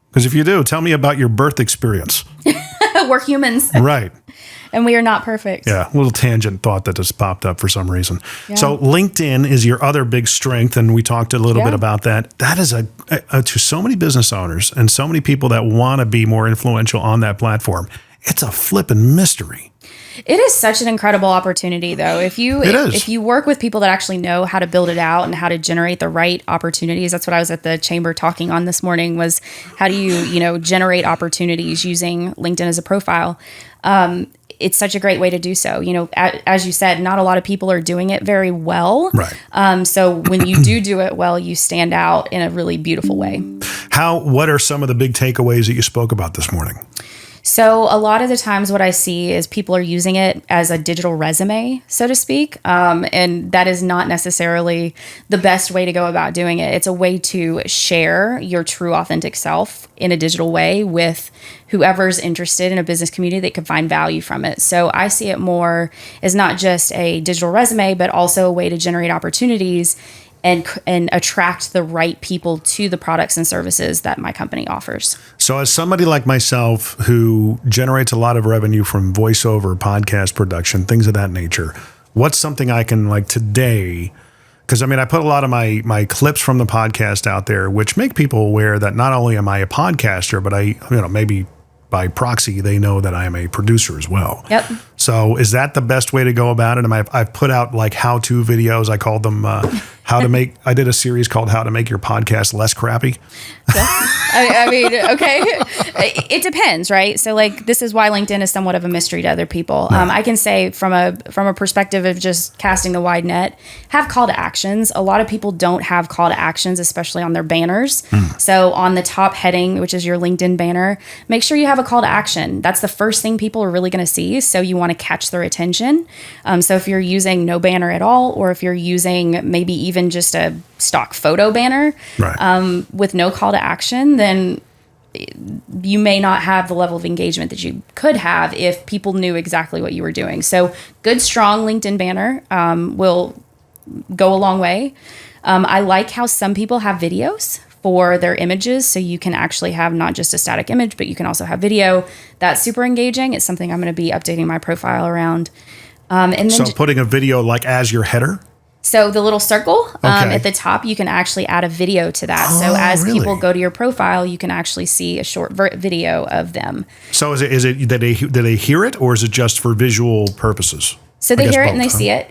Because if you do, tell me about your birth experience." We're humans Right. and we are not perfect. Yeah. A little tangent thought that just popped up for some reason. Yeah. So LinkedIn is your other big strength. And we talked a little Yeah. bit about that. That is to so many business owners and so many people that want to be more influential on that platform. It's a flippin' mystery. It is such an incredible opportunity, though. If you work with people that actually know how to build it out and how to generate the right opportunities, that's what I was at the chamber talking on this morning. Was how do you generate opportunities using LinkedIn as a profile? It's such a great way to do so. As you said, not a lot of people are doing it very well. Right. So when you do it well, you stand out in a really beautiful way. What are some of the big takeaways that you spoke about this morning? So a lot of the times what I see is people are using it as a digital resume, so to speak. And that is not necessarily the best way to go about doing it. It's a way to share your true authentic self in a digital way with whoever's interested in a business community that could find value from it. So I see it more as not just a digital resume, but also a way to generate opportunities and attract the right people to the products and services that my company offers. So as somebody like myself who generates a lot of revenue from voiceover, podcast production, things of that nature, what's something I can like today? Because I put a lot of my clips from the podcast out there, which make people aware that not only am I a podcaster, but maybe by proxy, they know that I am a producer as well. Yep. So is that the best way to go about it? I've put out like how-to videos. I called them I did a series called How to Make Your Podcast Less Crappy. Okay. It depends, right? So like, this is why LinkedIn is somewhat of a mystery to other people. I can say from a perspective of just casting the wide net, have call to actions. A lot of people don't have call to actions, especially on their banners. So on the top heading, which is your LinkedIn banner, make sure you have a call to action. That's the first thing people are really going to see. So you want to catch their attention. So if you're using no banner at all, or if you're using maybe even just a stock photo banner, right, with no call to action, then you may not have the level of engagement that you could have if people knew exactly what you were doing. So good, strong LinkedIn banner will go a long way. I like how some people have videos for their images, so you can actually have not just a static image, but you can also have video. That's super engaging. It's something I'm going to be updating my profile around. And then so putting a video like as your header? So the little circle Okay. at the top, you can actually add a video to that. So as people go to your profile, you can actually see a short video of them. So is it that do they hear it, or is it just for visual purposes? So they I guess hear it both, and they huh? see it.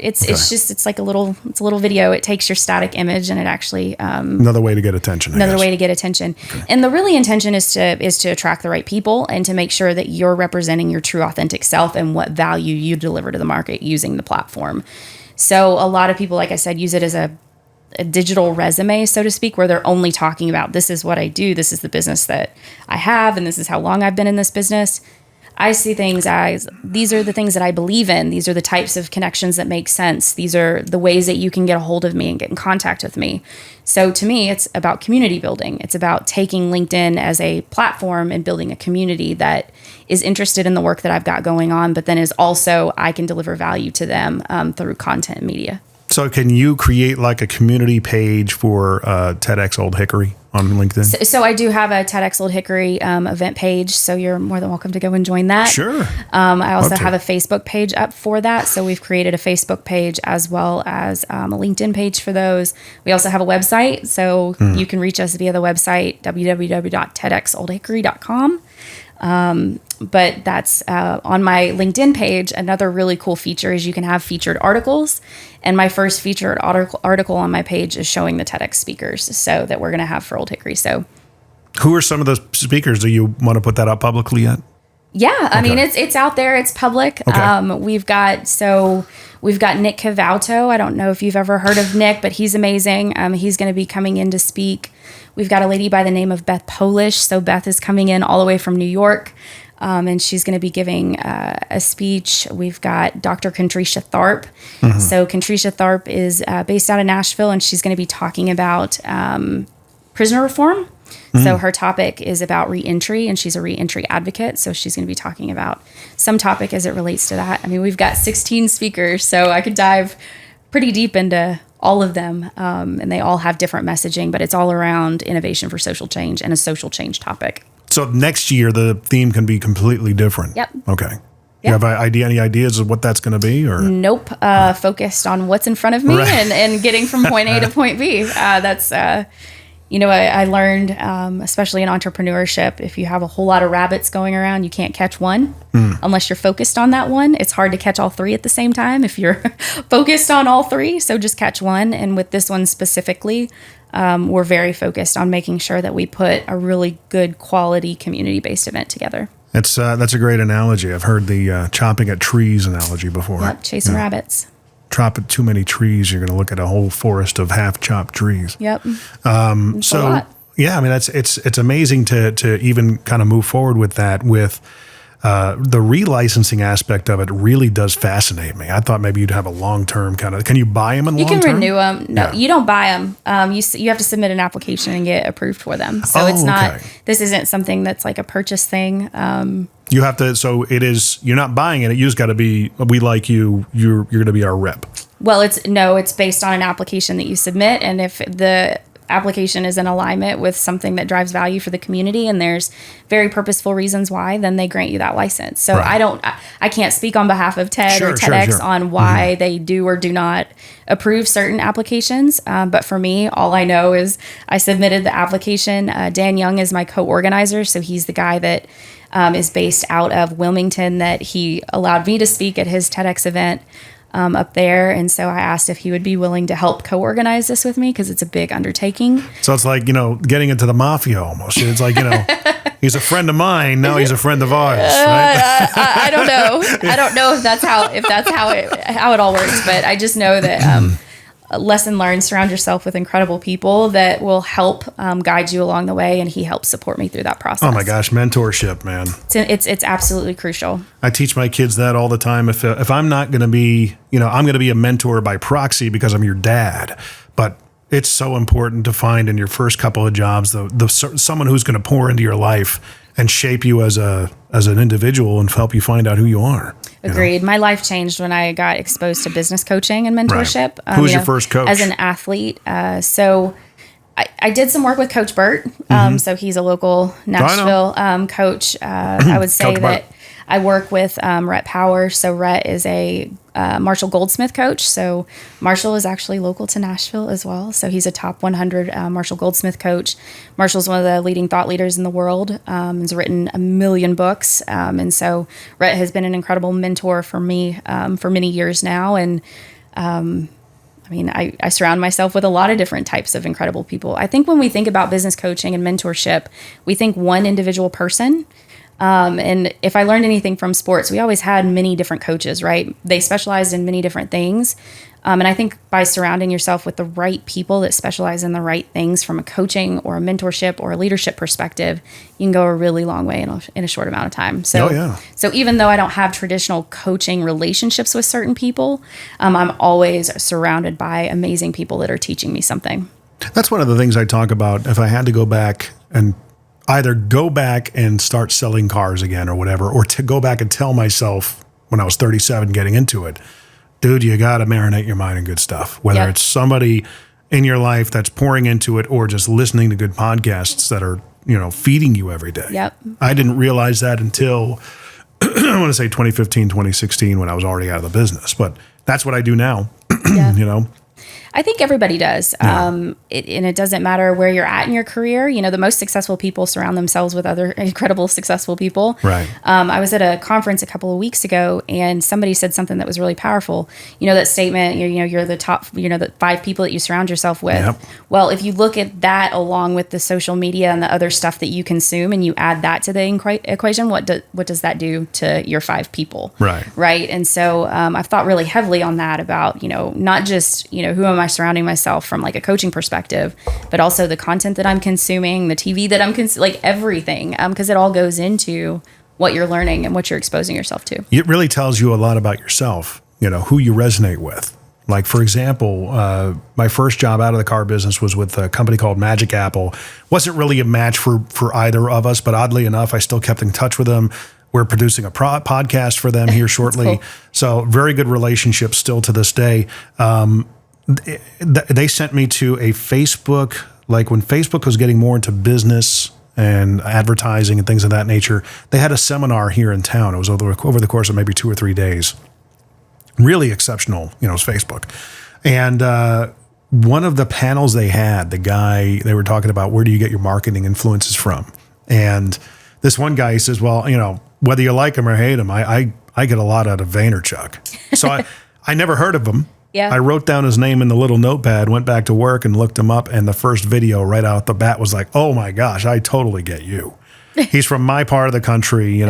It's like a little video. It takes your static image and it actually Another way to get attention. another way to get attention. Okay. And the really intention is to attract the right people and to make sure that you're representing your true authentic self and what value you deliver to the market using the platform. So a lot of people, like I said, use it as a digital resume, so to speak, where they're only talking about, this is what I do, this is the business that I have, and this is how long I've been in this business. I see things as, these are the things that I believe in. These are the types of connections that make sense. These are the ways that you can get a hold of me and get in contact with me. So to me, it's about community building. It's about taking LinkedIn as a platform and building a community that is interested in the work that I've got going on, but then is also, I can deliver value to them through content and media. So can you create like a community page for TEDx Old Hickory on LinkedIn? So I do have a TEDx Old Hickory event page, so you're more than welcome to go and join that. Sure. I also have a Facebook page up for that, so we've created a Facebook page as well as a LinkedIn page for those. We also have a website, so you can reach us via the website, www.TEDxOldHickory.com. But that's on my LinkedIn page. Another really cool feature is you can have featured articles. And my first featured article on my page is showing the TEDx speakers so that we're going to have for Old Hickory. So, who are some of those speakers? Do you want to put that out publicly yet? Yeah, I mean, it's out there. It's public. Okay. We've got Nick Cavauto. I don't know if you've ever heard of Nick, but he's amazing. He's going to be coming in to speak. We've got a lady by the name of Beth Polish. So Beth is coming in all the way from New York, and she's going to be giving a speech. We've got Dr. Contrisha Tharp. So Contrisha Tharp is based out of Nashville, and she's going to be talking about prisoner reform. So her topic is about reentry, and she's a reentry advocate. So she's going to be talking about some topic as it relates to that. I mean, we've got 16 speakers, so I could dive pretty deep into all of them, and they all have different messaging, but it's all around innovation for social change and a social change topic. So next year, the theme can be completely different. Yep. Okay. Yeah. You have any ideas of what that's going to be? Or Nope. Focused on what's in front of me and getting from point A to point B. I learned, especially in entrepreneurship, if you have a whole lot of rabbits going around, you can't catch one unless you're focused on that one. It's hard to catch all three at the same time if you're focused on all three. So just catch one. And with this one specifically, we're very focused on making sure that we put a really good quality community-based event together. That's a great analogy. I've heard the chopping at trees analogy before. Yep, chasing rabbits. Chop too many trees, you're going to look at a whole forest of half-chopped trees. Yep. So yeah, I mean, it's amazing to even kind of move forward with that. With the relicensing aspect of it really does fascinate me. I thought maybe you'd have a long-term kind of. Can you buy them in long-term? You can renew them. No, you don't buy them. You have to submit an application and get approved for them. So it's not. Okay. This isn't something that's like a purchase thing. You have to. So it is. You're not buying it. You just got to be. We like you. You're going to be our rep. Well, it's based on an application that you submit, and if the application is in alignment with something that drives value for the community and there's very purposeful reasons why, then they grant you that license. So I can't speak on behalf of TED or TEDx on why they do or do not approve certain applications. But for me, all I know is I submitted the application. Dan Young is my co-organizer. So he's the guy that is based out of Wilmington that he allowed me to speak at his TEDx event up there. And so I asked if he would be willing to help co-organize this with me because it's a big undertaking. So it's like, getting into the mafia almost. It's like, he's a friend of mine. Now he's a friend of ours. Right? I don't know. I don't know if that's how it all works, but I just know that lesson learned, surround yourself with incredible people that will help guide you along the way, and he helps support me through that process. Oh my gosh, mentorship, man. It's absolutely crucial. I teach my kids that all the time. If I'm not going to be, I'm going to be a mentor by proxy because I'm your dad, but it's so important to find in your first couple of jobs someone who's going to pour into your life and shape you as an individual and help you find out who you are. Agreed. My life changed when I got exposed to business coaching and mentorship. Right. Who was your first coach? As an athlete. So I did some work with Coach Burt. So he's a local Nashville coach. I would say that I work with Rhett Power. So Rhett is a Marshall Goldsmith coach. So Marshall is actually local to Nashville as well. So he's a top 100 Marshall Goldsmith coach. Marshall's one of the leading thought leaders in the world. He's written 1 million books. And so Rhett has been an incredible mentor for me for many years now. And I surround myself with a lot of different types of incredible people. I think when we think about business coaching and mentorship, we think one individual person. And if I learned anything from sports, we always had many different coaches, right? They specialized in many different things. And I think by surrounding yourself with the right people that specialize in the right things from a coaching or a mentorship or a leadership perspective, you can go a really long way in a short amount of time. So, So even though I don't have traditional coaching relationships with certain people, I'm always surrounded by amazing people that are teaching me something. That's one of the things I talk about. If I had to go back and either go back and start selling cars again or whatever, or to go back and tell myself when I was 37 getting into it, dude, you got to marinate your mind in good stuff. Whether it's somebody in your life that's pouring into it or just listening to good podcasts that are, feeding you every day. Yep. I didn't realize that until I want to say 2015, 2016 when I was already out of the business, but that's what I do now, Yeah. I think everybody does. Yeah. And it doesn't matter where you're at in your career. The most successful people surround themselves with other incredible, successful people. Right. I was at a conference a couple of weeks ago, and somebody said something that was really powerful. That statement, you're the top, the 5 people that you surround yourself with. Yep. Well, if you look at that along with the social media and the other stuff that you consume, and you add that to the equation, what does that do to your 5 people? Right. Right. And so I've thought really heavily on that about, not just, who am I surrounding myself from like a coaching perspective, but also the content that I'm consuming, the TV that I'm like everything, because it all goes into what you're learning and what you're exposing yourself to. It really tells you a lot about yourself, who you resonate with. Like, for example, my first job out of the car business was with a company called Magic Apple. Wasn't really a match for either of us, but oddly enough, I still kept in touch with them. We're producing a podcast for them here shortly. Cool. So very good relationship still to this day. They sent me to a Facebook, like when Facebook was getting more into business and advertising and things of that nature, they had a seminar here in town. It was over the course of maybe 2 or 3 days. Really exceptional, it was Facebook. And one of the panels they had, they were talking about where do you get your marketing influences from? And this one guy, he says, well, whether you like him or hate him, I get a lot out of Vaynerchuk. So I never heard of him. Yeah. I wrote down his name in the little notepad, went back to work and looked him up. And the first video right out the bat was like, oh my gosh, I totally get you. He's from my part of the country,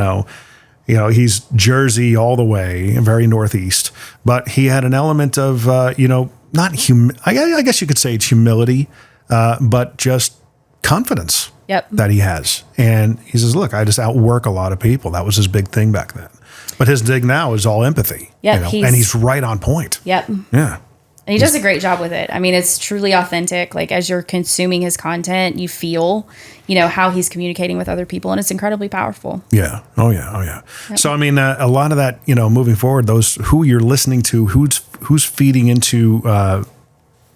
he's Jersey all the way, very Northeast, but he had an element of, I guess you could say it's humility, but just confidence that he has. And he says, look, I just outwork a lot of people. That was his big thing back then. But his dig now is all empathy. Yeah, and he's right on point. Yep. Yeah. And he does a great job with it. I mean, it's truly authentic. Like as you're consuming his content, you feel, how he's communicating with other people, and it's incredibly powerful. Yeah. Oh yeah. Yep. So I mean, a lot of that, moving forward, those who you're listening to, who's feeding into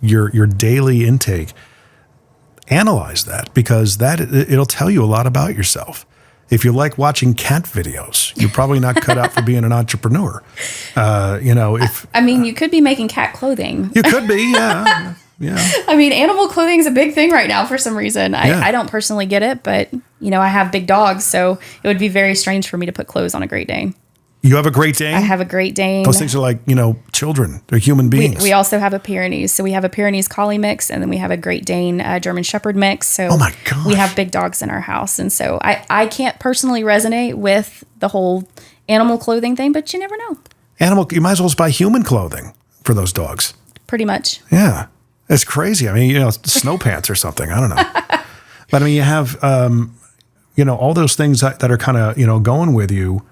your daily intake, analyze that, because it'll tell you a lot about yourself. If you like watching cat videos, you're probably not cut out for being an entrepreneur. You could be making cat clothing. You could be, yeah. Yeah. I mean, animal clothing is a big thing right now for some reason. I don't personally get it, but, I have big dogs, so it would be very strange for me to put clothes on a Great Dane. You have a Great Dane? I have a Great Dane. Those things are like, children. They're human beings. We also have a Pyrenees. So we have a Pyrenees Collie mix, and then we have a Great Dane German Shepherd mix. So oh my gosh. We have big dogs in our house. And so I can't personally resonate with the whole animal clothing thing, but you never know. You might as well just buy human clothing for those dogs. Pretty much. Yeah. It's crazy. I mean, snow pants or something. I don't know. But I mean, you have, all those things that are kind of, going with you.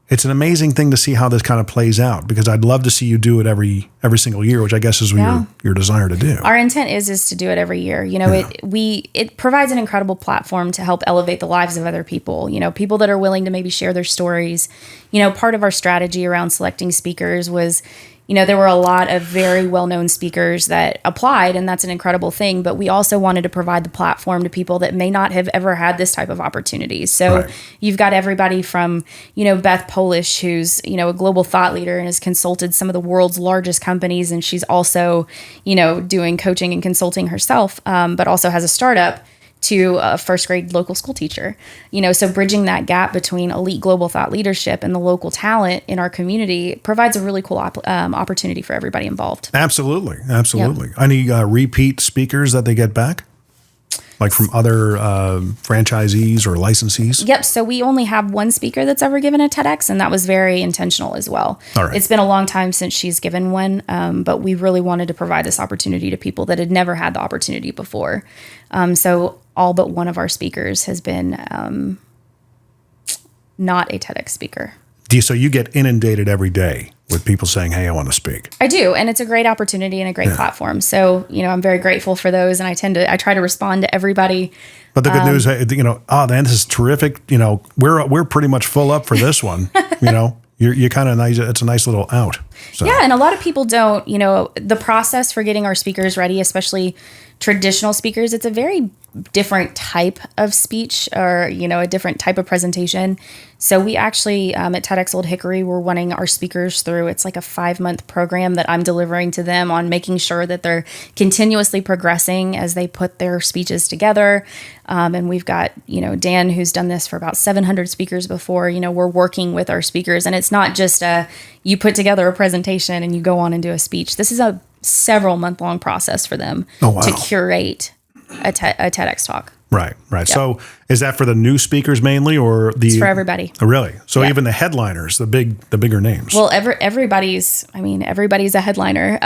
It's an amazing thing to see how this kind of plays out, because I'd love to see you do it every single year, which I guess is your desire to do. Our intent is to do it every year. It provides an incredible platform to help elevate the lives of other people, people that are willing to maybe share their stories. Part of our strategy around selecting speakers was, there were a lot of very well-known speakers that applied, and that's an incredible thing. But we also wanted to provide the platform to people that may not have ever had this type of opportunity. So You've got everybody from, Beth Polish, who's, a global thought leader and has consulted some of the world's largest companies. And she's also, doing coaching and consulting herself, but also has a startup, to a first grade local school teacher, so bridging that gap between elite global thought leadership and the local talent in our community provides a really cool opportunity for everybody involved. Absolutely. Yep. Any repeat speakers that they get back? Like from other franchisees or licensees? Yep. So we only have one speaker that's ever given a TEDx, and that was very intentional as well. All right. It's been a long time since she's given one, but we really wanted to provide this opportunity to people that had never had the opportunity before. So all but one of our speakers has been not a TEDx speaker. So you get inundated every day with people saying, hey, I want to speak. I do. And it's a great opportunity and a great platform. So, I'm very grateful for those. And I try to respond to everybody. But the good news, man, this is terrific. We're pretty much full up for this one. You kind of nice. It's a nice little out. So. Yeah, and a lot of people don't, the process for getting our speakers ready, especially traditional speakers, it's a very different type of speech or, a different type of presentation. So we actually, at TEDx Old Hickory, we're running our speakers through, it's like a 5-month program that I'm delivering to them on making sure that they're continuously progressing as they put their speeches together. And we've got, Dan, who's done this for about 700 speakers before, we're working with our speakers, and it's not just you put together a presentation and you go on and do a speech. This is a several month-long process for them to curate a TEDx talk. Right. Yep. So is that for the new speakers mainly, or It's for everybody. Oh, really? So even the headliners, the bigger names. Well, everybody's a headliner.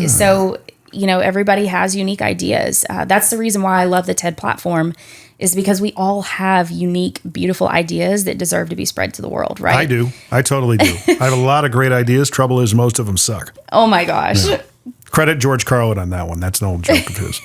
So, everybody has unique ideas. That's the reason why I love the TED platform, is because we all have unique, beautiful ideas that deserve to be spread to the world, right? I do. I totally do. I have a lot of great ideas. Trouble is, most of them suck. Oh my gosh. Yeah. Credit George Carlin on that one. That's an old joke of his.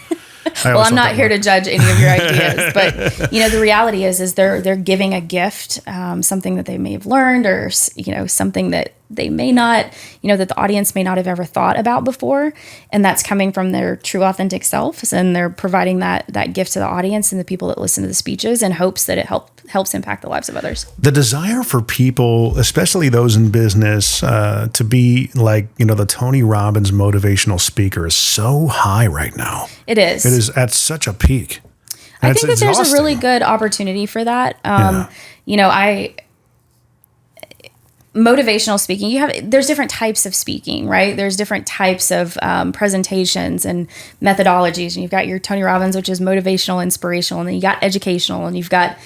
Well, I'm not here to judge any of your ideas, but the reality is they're giving a gift, something that they may have learned, or something that they may not, that the audience may not have ever thought about before, and that's coming from their true, authentic selves, and they're providing that gift to the audience and the people that listen to the speeches in hopes that it helps impact the lives of others. The desire for people, especially those in business, to be like, the Tony Robbins motivational speaker is so high right now. It is. It is at such a peak. I think that there's a really good opportunity for that. Motivational speaking, there's different types of speaking, right? There's different types of presentations and methodologies. And you've got your Tony Robbins, which is motivational, inspirational, and then you got educational, and you've got,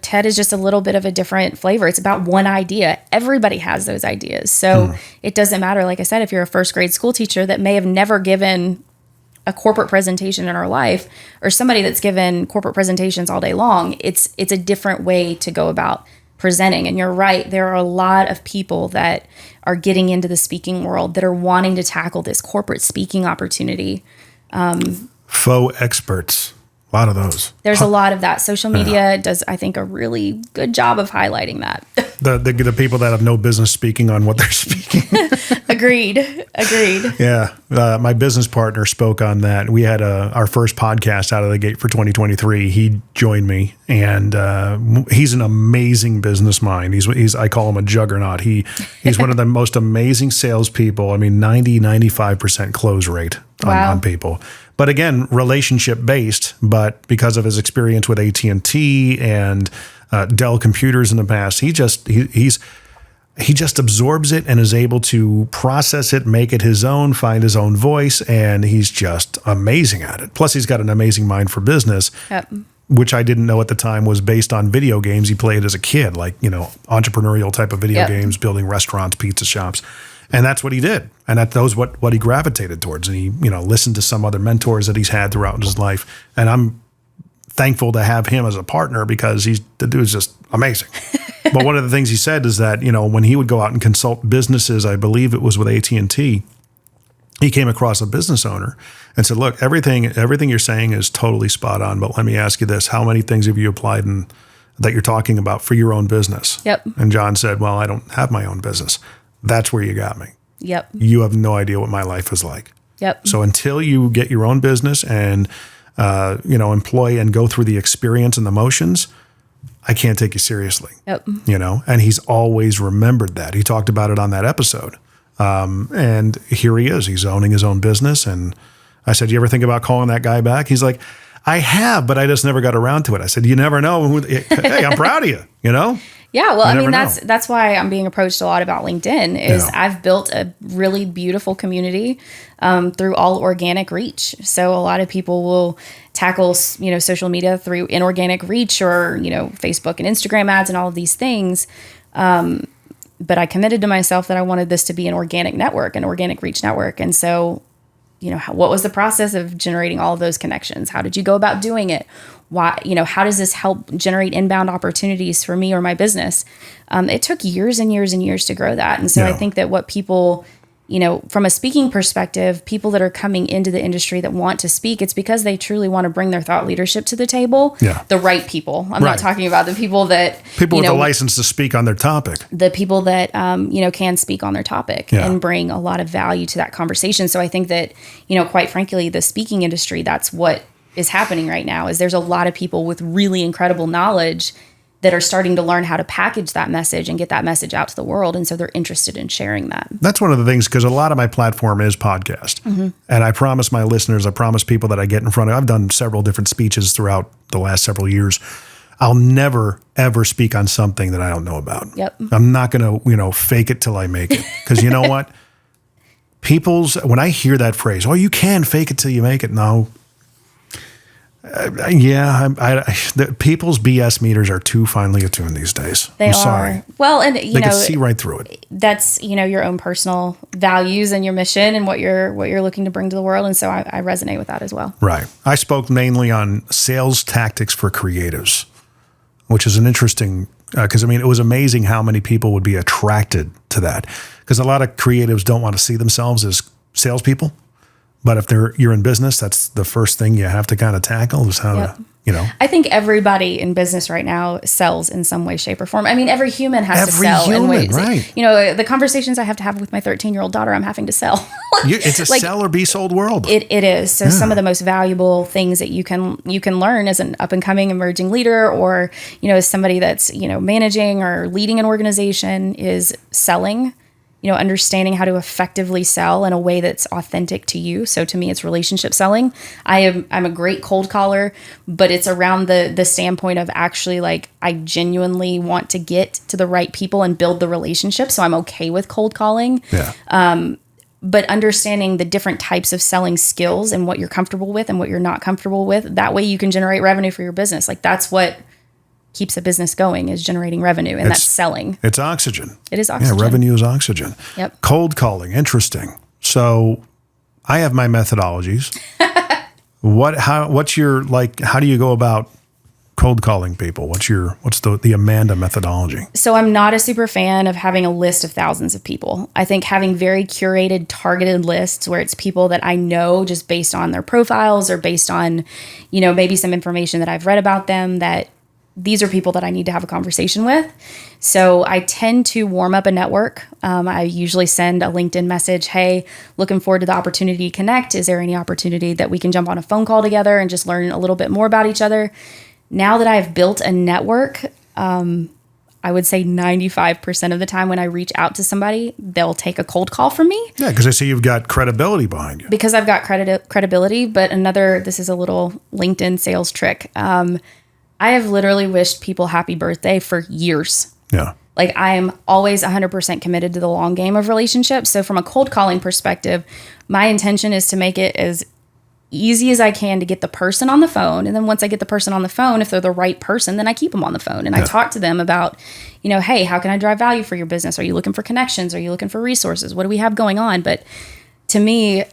TED is just a little bit of a different flavor. It's about one idea. Everybody has those ideas. So it doesn't matter, like I said, if you're a first grade school teacher that may have never given a corporate presentation in our life, or somebody that's given corporate presentations all day long, it's a different way to go about presenting. And you're right, there are a lot of people that are getting into the speaking world that are wanting to tackle this corporate speaking opportunity. Faux experts. A lot of those. There's a lot of that. Social media does, I think, a really good job of highlighting that. The people that have no business speaking on what they're speaking. Agreed. Yeah. My business partner spoke on that. We had our first podcast out of the gate for 2023. He joined me, and he's an amazing business mind. He's I call him a juggernaut. He's one of the most amazing salespeople. 95% close rate on people. But again, relationship based, but because of his experience with AT&T and Dell computers in the past, he just absorbs it and is able to process it, make it his own, find his own voice, and he's just amazing at it. Plus, he's got an amazing mind for business, which I didn't know at the time was based on video games he played as a kid, like, entrepreneurial type of video games, building restaurants, pizza shops. And that's what he did. And that was what he gravitated towards. And he, listened to some other mentors that he's had throughout his life. And I'm thankful to have him as a partner because the dude's just amazing. But one of the things he said is that, when he would go out and consult businesses, I believe it was with AT&T, he came across a business owner and said, look, everything you're saying is totally spot on. But let me ask you this. How many things have you applied that you're talking about for your own business? Yep. And John said, well, I don't have my own business. That's where you got me. Yep. You have no idea what my life is like. Yep. So until you get your own business and, employ and go through the experience and the motions, I can't take you seriously. Yep. And he's always remembered that. He talked about it on that episode. And here he is. He's owning his own business. And I said, you ever think about calling that guy back? He's like, I have, but I just never got around to it. I said, you never know. Hey, I'm proud of you, Yeah, well, know. that's why I'm being approached a lot about LinkedIn. I've built a really beautiful community through all organic reach. So a lot of people will tackle, social media through inorganic reach or, Facebook and Instagram ads and all of these things. But I committed to myself that I wanted this to be an organic network, an organic reach network. And so, what was the process of generating all of those connections? How did you go about doing it? Why, how does this help generate inbound opportunities for me or my business? It took years and years and years to grow that. And so I think that what people from a speaking perspective, people that are coming into the industry that want to speak, it's because they truly want to bring their thought leadership to the table. Yeah. The right people. I'm not talking about the people that... People with a license to speak on their topic. The people that, can speak on their topic and bring a lot of value to that conversation. So I think that, quite frankly, the speaking industry, that's what is happening right now, is there's a lot of people with really incredible knowledge that are starting to learn how to package that message and get that message out to the world. And so they're interested in sharing that. That's one of the things, because a lot of my platform is podcast. And I promise my listeners, I promise people that I get in front of, I've done several different speeches throughout the last several years. I'll never, ever speak on something that I don't know about. Yep. I'm not going to, fake it till I make it. Because you know what? When I hear that phrase, you can fake it till you make it. No. The people's BS meters are too finely attuned these days. I'm sorry. Well, and they can see right through it. That's your own personal values and your mission and what you're looking to bring to the world, and so I resonate with that as well. Right. I spoke mainly on sales tactics for creatives, which is an interesting because it was amazing how many people would be attracted to that, because a lot of creatives don't want to see themselves as salespeople. But if you're in business, that's the first thing you have to kind of tackle is how to, I think everybody in business right now sells in some way, shape, or form. Every human has to sell in ways. Right. The conversations I have to have with my 13-year-old daughter, I'm having to sell. It's a sell or be sold world. It is. So some of the most valuable things that you can learn as an up and coming emerging leader, or as somebody that's managing or leading an organization, is selling. Understanding how to effectively sell in a way that's authentic to you. So to me, it's relationship selling. I'm a great cold caller, but it's around the standpoint of actually I genuinely want to get to the right people and build the relationship. So I'm okay with cold calling. Yeah. But understanding the different types of selling skills and what you're comfortable with and what you're not comfortable with, that way you can generate revenue for your business. That's what keeps a business going, is generating revenue, and that's selling. It's oxygen. It is oxygen. Yeah, revenue is oxygen. Yep. Cold calling, interesting. So I have my methodologies. How do you go about cold calling people? What's the Amanda methodology? So I'm not a super fan of having a list of thousands of people. I think having very curated, targeted lists where it's people that I know just based on their profiles or based on, maybe some information that I've read about them, that these are people that I need to have a conversation with. So I tend to warm up a network. I usually send a LinkedIn message. Hey, looking forward to the opportunity to connect. Is there any opportunity that we can jump on a phone call together and just learn a little bit more about each other? Now that I've built a network, I would say 95% of the time when I reach out to somebody, they'll take a cold call from me. Yeah, because I see you've got credibility behind you. Because I've got credibility, but this is a little LinkedIn sales trick. I have literally wished people happy birthday for years. Yeah. I am always 100% committed to the long game of relationships. So from a cold calling perspective, my intention is to make it as easy as I can to get the person on the phone. And then once I get the person on the phone, if they're the right person, then I keep them on the phone. And I talk to them about, hey, how can I drive value for your business? Are you looking for connections? Are you looking for resources? What do we have going on? But to me,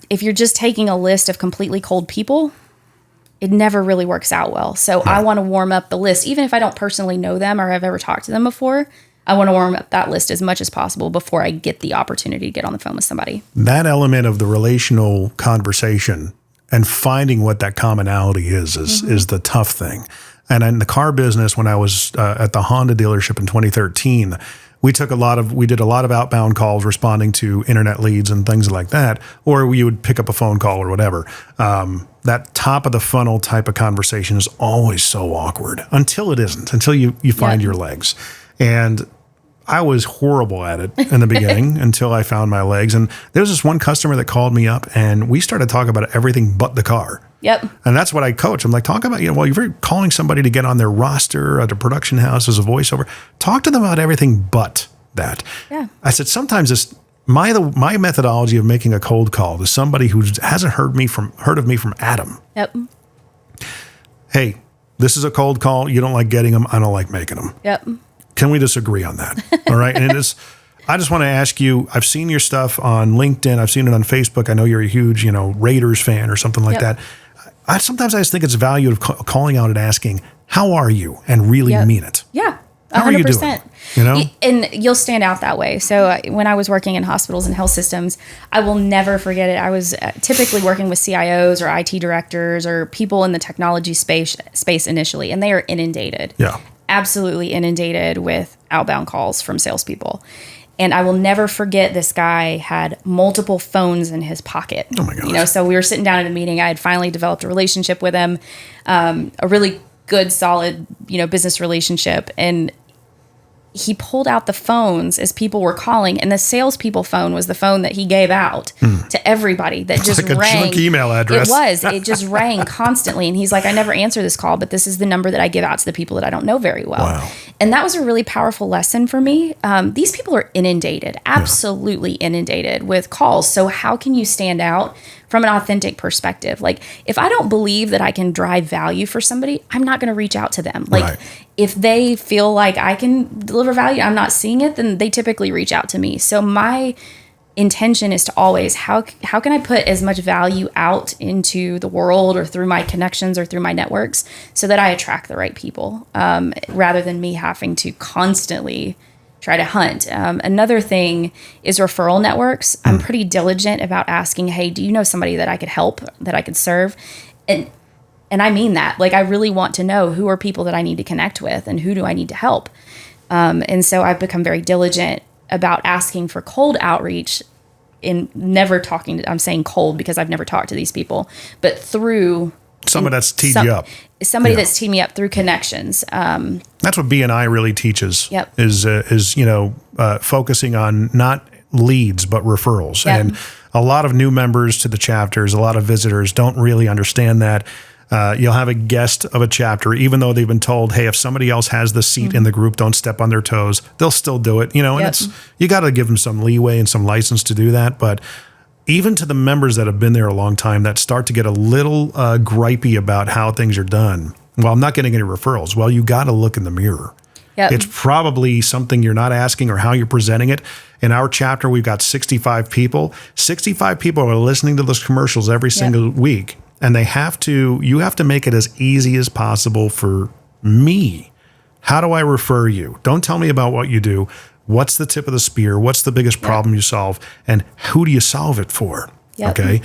if you're just taking a list of completely cold people, it never really works out well. So I want to warm up the list. Even if I don't personally know them or have ever talked to them before, I want to warm up that list as much as possible before I get the opportunity to get on the phone with somebody. That element of the relational conversation and finding what that commonality is the tough thing. And in the car business, when I was at the Honda dealership in 2013, we did a lot of outbound calls responding to internet leads and things like that, or you would pick up a phone call or whatever. That top of the funnel type of conversation is always so awkward until it isn't, until you find your legs. And I was horrible at it in the beginning until I found my legs. And there was this one customer that called me up and we started talking about everything but the car. Yep. And that's what I coach. I'm like, talk about, you're calling somebody to get on their roster at a production house as a voiceover. Talk to them about everything but that. Yeah. I said, sometimes my methodology of making a cold call to somebody who hasn't heard of me from Adam. Yep. Hey, this is a cold call. You don't like getting them. I don't like making them. Yep. Can we disagree on that? All right. And I just want to ask you, I've seen your stuff on LinkedIn. I've seen it on Facebook. I know you're a huge, Raiders fan or something like that. Sometimes I just think it's value of calling out and asking, how are you? And really mean it. Yeah. How are you doing? You know? And you'll stand out that way. So when I was working in hospitals and health systems, I will never forget it. I was typically working with CIOs or IT directors or people in the technology space initially, and they are inundated. Yeah. Absolutely inundated with outbound calls from salespeople. And I will never forget, this guy had multiple phones in his pocket. Oh my gosh. So we were sitting down at a meeting. I had finally developed a relationship with him, a really good, solid, business relationship. And he pulled out the phones as people were calling, and the salespeople phone was the phone that he gave out to everybody that just like a rang. junk email address. It just rang constantly. And he's like, I never answer this call, but this is the number that I give out to the people that I don't know very well. Wow. And that was a really powerful lesson for me. These people are inundated, absolutely inundated with calls. So how can you stand out from an authentic perspective? Like, if I don't believe that I can drive value for somebody, I'm not going to reach out to them. Like, Right. if they feel like I can deliver value, I'm not seeing it, then they typically reach out to me. So my intention is to always, how can I put as much value out into the world or through my connections or through my networks so that I attract the right people, rather than me having to constantly try to hunt. Another thing is referral networks. I'm pretty diligent about asking, hey, do you know somebody that I could help, that I could serve? And I mean that. Like, I really want to know who are people that I need to connect with and who do I need to help. And so I've become very diligent about asking for cold outreach, in never talking to, I'm saying cold because I've never talked to these people, but through Someone that's teed you up. Somebody that's teed me up through connections. That's what BNI really teaches. Yep. Is focusing on not leads but referrals. Yep. And a lot of new members to the chapters, a lot of visitors don't really understand that. You'll have a guest of a chapter, even though they've been told, hey, if somebody else has the seat in the group, don't step on their toes. They'll still do it, and it's, you got to give them some leeway and some license to do that. But even to the members that have been there a long time that start to get a little gripey about how things are done, well, I'm not getting any referrals. Well, you got to look in the mirror. Yep. It's probably something you're not asking or how you're presenting it. In our chapter, we've got 65 people. 65 people are listening to those commercials every single week. And you have to make it as easy as possible for me. How do I refer you? Don't tell me about what you do. What's the tip of the spear? What's the biggest problem you solve? And who do you solve it for? Yep. Okay.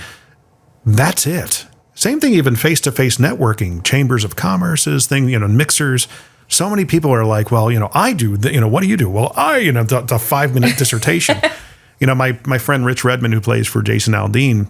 That's it. Same thing, even face-to-face networking, chambers of commerce's thing, mixers. So many people are like, well, I do, what do you do? Well, the 5-minute dissertation. My friend Rich Redmond, who plays for Jason Aldean,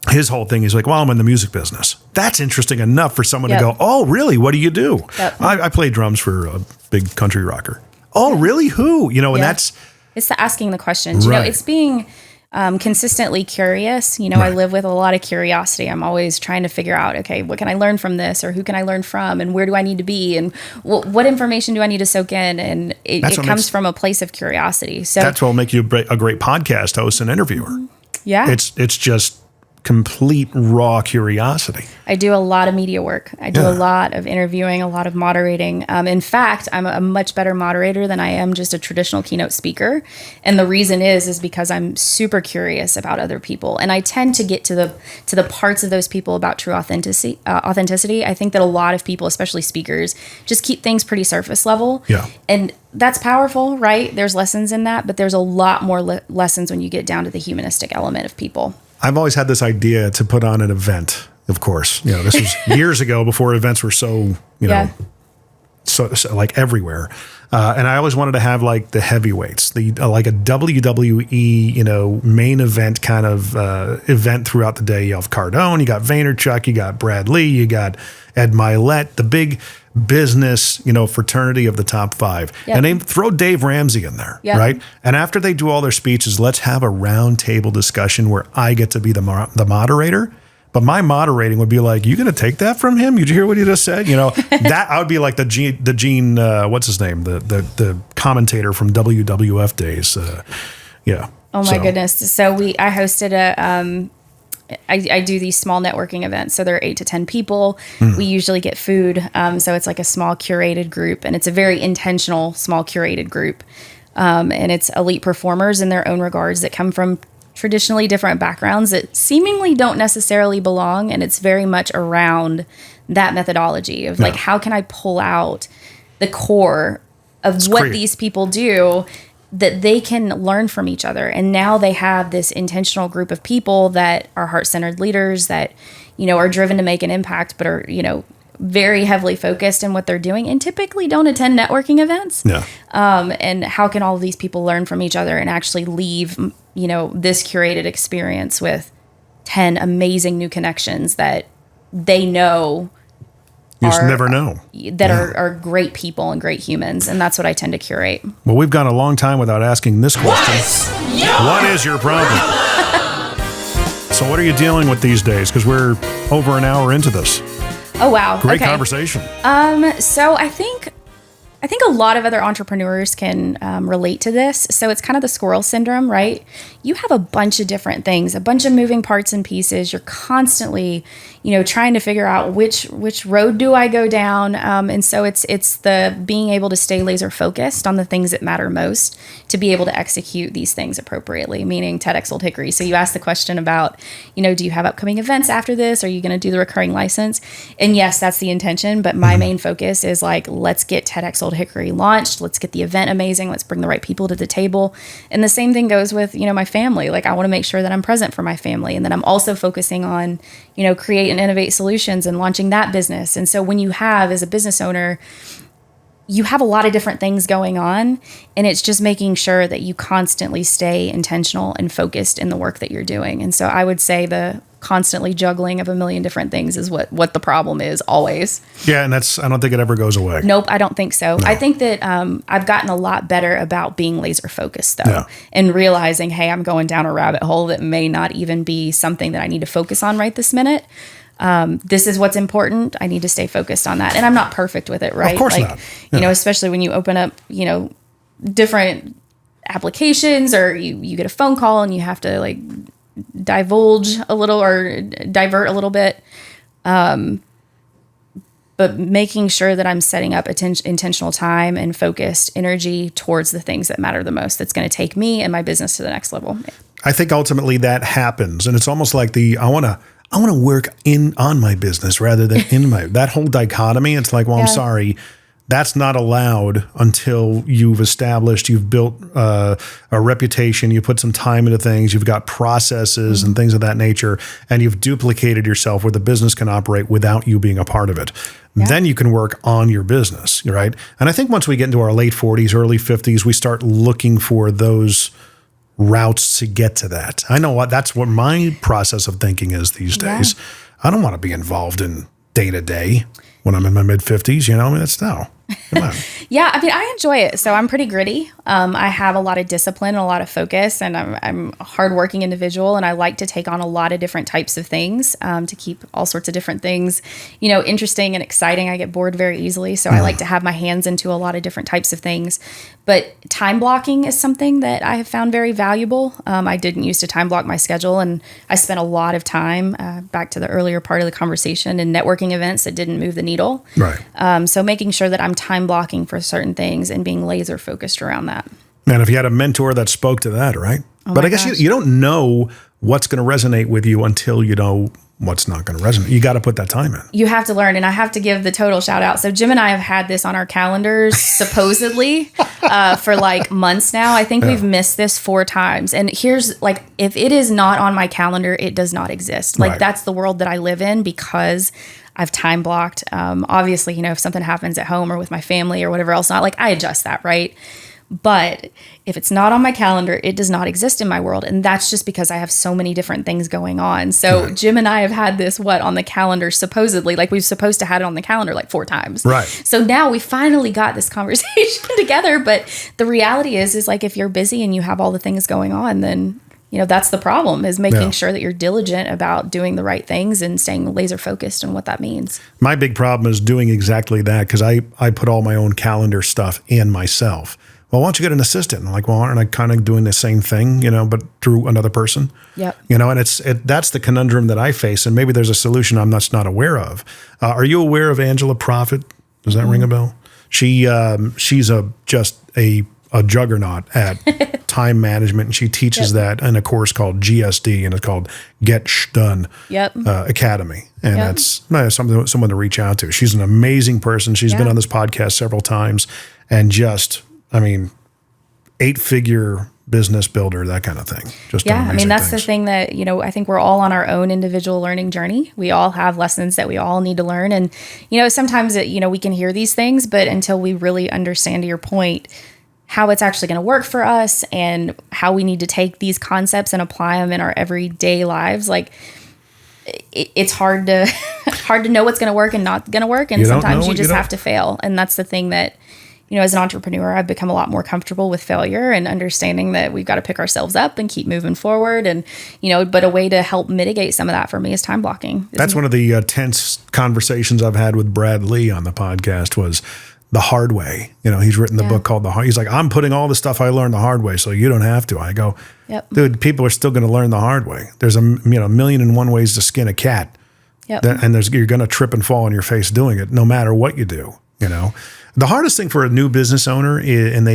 his whole thing is like, well, I'm in the music business. That's interesting enough for someone to go, oh, really? What do you do? Yep. I play drums for a big country rocker. Oh, really? Who? And that's... It's the asking the questions. Right. It's being consistently curious. Right. I live with a lot of curiosity. I'm always trying to figure out, okay, what can I learn from this, or who can I learn from, and where do I need to be, and what information do I need to soak in? And it comes from a place of curiosity. So that's what will make you a great podcast host and interviewer. Yeah. It's just complete raw curiosity. I do a lot of media work. I do a lot of interviewing, a lot of moderating. In fact, I'm a much better moderator than I am just a traditional keynote speaker. And the reason is because I'm super curious about other people. And I tend to get to the parts of those people about true authenticity. I think that a lot of people, especially speakers, just keep things pretty surface level. Yeah. And that's powerful, right? There's lessons in that, but there's a lot more lessons when you get down to the humanistic element of people. I've always had this idea to put on an event, of course. This was years ago before events were so, so like everywhere. And I always wanted to have like the heavyweights, like a WWE, main event kind of event throughout the day. You have Cardone, you got Vaynerchuk, you got Brad Lee, you got Ed Milet, the big business, fraternity of the top 5. Yep. And then throw Dave Ramsey in there, right? And after they do all their speeches, let's have a round table discussion where I get to be the moderator. But my moderating would be like, you going to take that from him? Did you hear what he just said? That I would be like the Gene, what's his name? The commentator from WWF days. Yeah. Oh my goodness. So I hosted I do these small networking events. So there are 8 to 10 people. We usually get food. So it's like a small curated group, and it's a very intentional small curated group. And it's elite performers in their own regards that come from traditionally different backgrounds that seemingly don't necessarily belong. And it's very much around that methodology of like, how can I pull out the core of what these people do, that they can learn from each other. And now they have this intentional group of people that are heart-centered leaders that, are driven to make an impact, but are, very heavily focused in what they're doing and typically don't attend networking events. Yeah. And how can all of these people learn from each other and actually leave, this curated experience with 10 amazing new connections that they know you just never know. That are great people and great humans. And that's what I tend to curate. Well, we've gone a long time without asking this question. What is your problem? So what are you dealing with these days? Because we're over an hour into this. Oh, wow. Great conversation. So I think a lot of other entrepreneurs can relate to this. So it's kind of the squirrel syndrome, right? You have a bunch of different things, a bunch of moving parts and pieces. You're constantly, trying to figure out which road do I go down. And so it's the being able to stay laser focused on the things that matter most to be able to execute these things appropriately, meaning TEDx Old Hickory. So you asked the question about, do you have upcoming events after this? Are you going to do the recurring license? And yes, that's the intention. But my main focus is let's get TEDx Old Hickory launched. Let's get the event amazing. Let's bring the right people to the table. And the same thing goes with, my family. I want to make sure that I'm present for my family. And then I'm also focusing on, create and innovate solutions and launching that business. And so when you have, as a business owner, you have a lot of different things going on, and it's just making sure that you constantly stay intentional and focused in the work that you're doing. And so I would say the constantly juggling of a million different things is what the problem is always. Yeah, and I don't think it ever goes away. Nope, I don't think so. No. I think that I've gotten a lot better about being laser focused though, and realizing, hey, I'm going down a rabbit hole that may not even be something that I need to focus on right this minute. This is what's important. I need to stay focused on that. And I'm not perfect with it, right? Of course not. Yeah. Especially when you open up, different applications or you get a phone call and you have to divulge a little or divert a little bit. But making sure that I'm setting up intentional time and focused energy towards the things that matter the most. That's going to take me and my business to the next level. I think ultimately that happens. And it's almost like I want to work on my business rather than in my, that whole dichotomy. It's like, well, I'm sorry. That's not allowed until you've built a reputation, you put some time into things, you've got processes and things of that nature, and you've duplicated yourself where the business can operate without you being a part of it. Yeah. Then you can work on your business, right? And I think once we get into our late 40s, early 50s, we start looking for those routes to get to that. I know that's what my process of thinking is these days. I don't want to be involved in day-to-day when I'm in my mid-50s, that's no. Come on. Yeah, I enjoy it. So I'm pretty gritty. I have a lot of discipline and a lot of focus, and I'm a hardworking individual, and I like to take on a lot of different types of things to keep all sorts of different things, interesting and exciting. I get bored very easily, so I like to have my hands into a lot of different types of things. But time blocking is something that I have found very valuable. I didn't used to time block my schedule, and I spent a lot of time, back to the earlier part of the conversation, in networking events that didn't move the needle. Right. So making sure that I'm time blocking for certain things and being laser focused around that. Man, if you had a mentor that spoke to that, right? But I guess you don't know what's going to resonate with you until you know what's not going to resonate. You got to put that time in. You have to learn, and I have to give the total shout out. So Jim and I have had this on our calendars supposedly for months now. I think we've missed this 4 times. And here's if it is not on my calendar, it does not exist. That's the world that I live in because I've time blocked. Obviously, if something happens at home or with my family or whatever else, I adjust that, right? But if it's not on my calendar, it does not exist in my world. And that's just because I have so many different things going on. So Jim and I have had this, on the calendar, supposedly, we've supposed to have it on the calendar 4 times. Right. So now we finally got this conversation together. But the reality is if you're busy and you have all the things going on, then that's the problem, is making sure that you're diligent about doing the right things and staying laser focused on what that means. My big problem is doing exactly that because I put all my own calendar stuff in myself. Well, why don't you get an assistant? And I'm like, well, aren't I kind of doing the same thing, but through another person? Yep. And that's the conundrum that I face. And maybe there's a solution I'm not aware of. Are you aware of Angela Profit? Does that ring a bell? She's just a a juggernaut at time management, and she teaches that in a course called GSD, and it's called Get Done Academy, and that's someone to reach out to. She's an amazing person. She's been on this podcast several times, and just, I mean, 8-figure business builder, that kind of thing. Just I mean, that's the thing that, you know, I think we're all on our own individual learning journey. We all have lessons that we all need to learn. And, you know, sometimes, you know, we can hear these things, but until we really understand, to your point, how it's actually going to work for us and how we need to take these concepts and apply them in our everyday lives, like, it's hard to know what's going to work and not going to work. And sometimes you just have to fail. And that's the thing that, you know, as an entrepreneur, I've become a lot more comfortable with failure and understanding that we've got to pick ourselves up and keep moving forward. And, you know, but a way to help mitigate some of that for me is time blocking. That's one of the tense conversations I've had with Brad Lee on the podcast was the hard way. You know, he's written the book called he's like, I'm putting all the stuff I learned the hard way, so you don't have to. I go, dude, people are still going to learn the hard way. There's a million and one ways to skin a cat. And you're going to trip and fall on your face doing it, no matter what you do, you know. The hardest thing for a new business owner is, and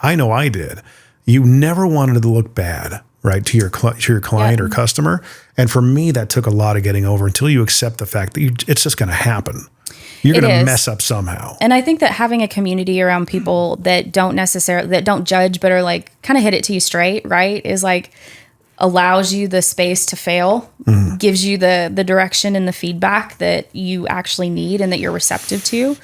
I know I did, you never wanted to look bad, right, to your client or customer. And for me, that took a lot of getting over until you accept the fact that it's just going to happen. You're going to mess up somehow. And I think that having a community around people that don't judge, but are like kind of hit it to you straight, right, is like allows you the space to fail, gives you the direction and the feedback that you actually need and that you're receptive to.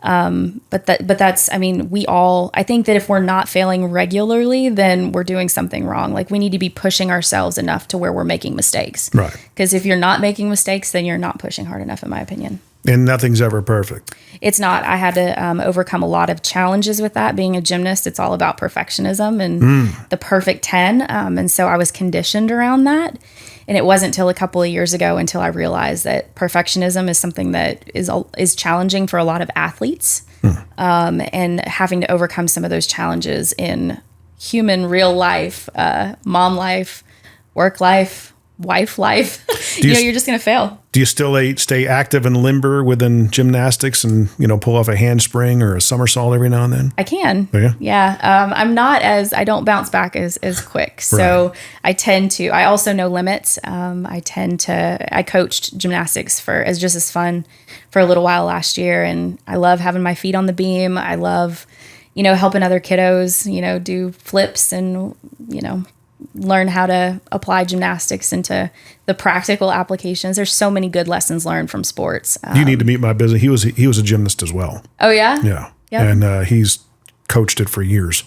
But that's, I mean, I think that if we're not failing regularly, then we're doing something wrong. Like we need to be pushing ourselves enough to where we're making mistakes. Right. Because if you're not making mistakes, then you're not pushing hard enough, in my opinion. And nothing's ever perfect. It's not. I had to overcome a lot of challenges with that. Being a gymnast, it's all about perfectionism and the perfect 10. And so I was conditioned around that. And it wasn't until a couple of years ago until I realized that perfectionism is something that is challenging for a lot of athletes. And having to overcome some of those challenges in human real life, mom life, work life, wife life, you're just going to fail. Do you still stay active and limber within gymnastics and, you know, pull off a handspring or a somersault every now and then? I can. Oh, yeah. Yeah. I don't bounce back as quick. So right. I also know limits. I coached gymnastics as fun for a little while last year. And I love having my feet on the beam. I love, you know, helping other kiddos, you know, do flips and, you know, learn how to apply gymnastics into the practical applications. There's so many good lessons learned from sports. You need to meet my business. He was a gymnast as well. Oh yeah? Yeah. Yep. And he's coached it for years.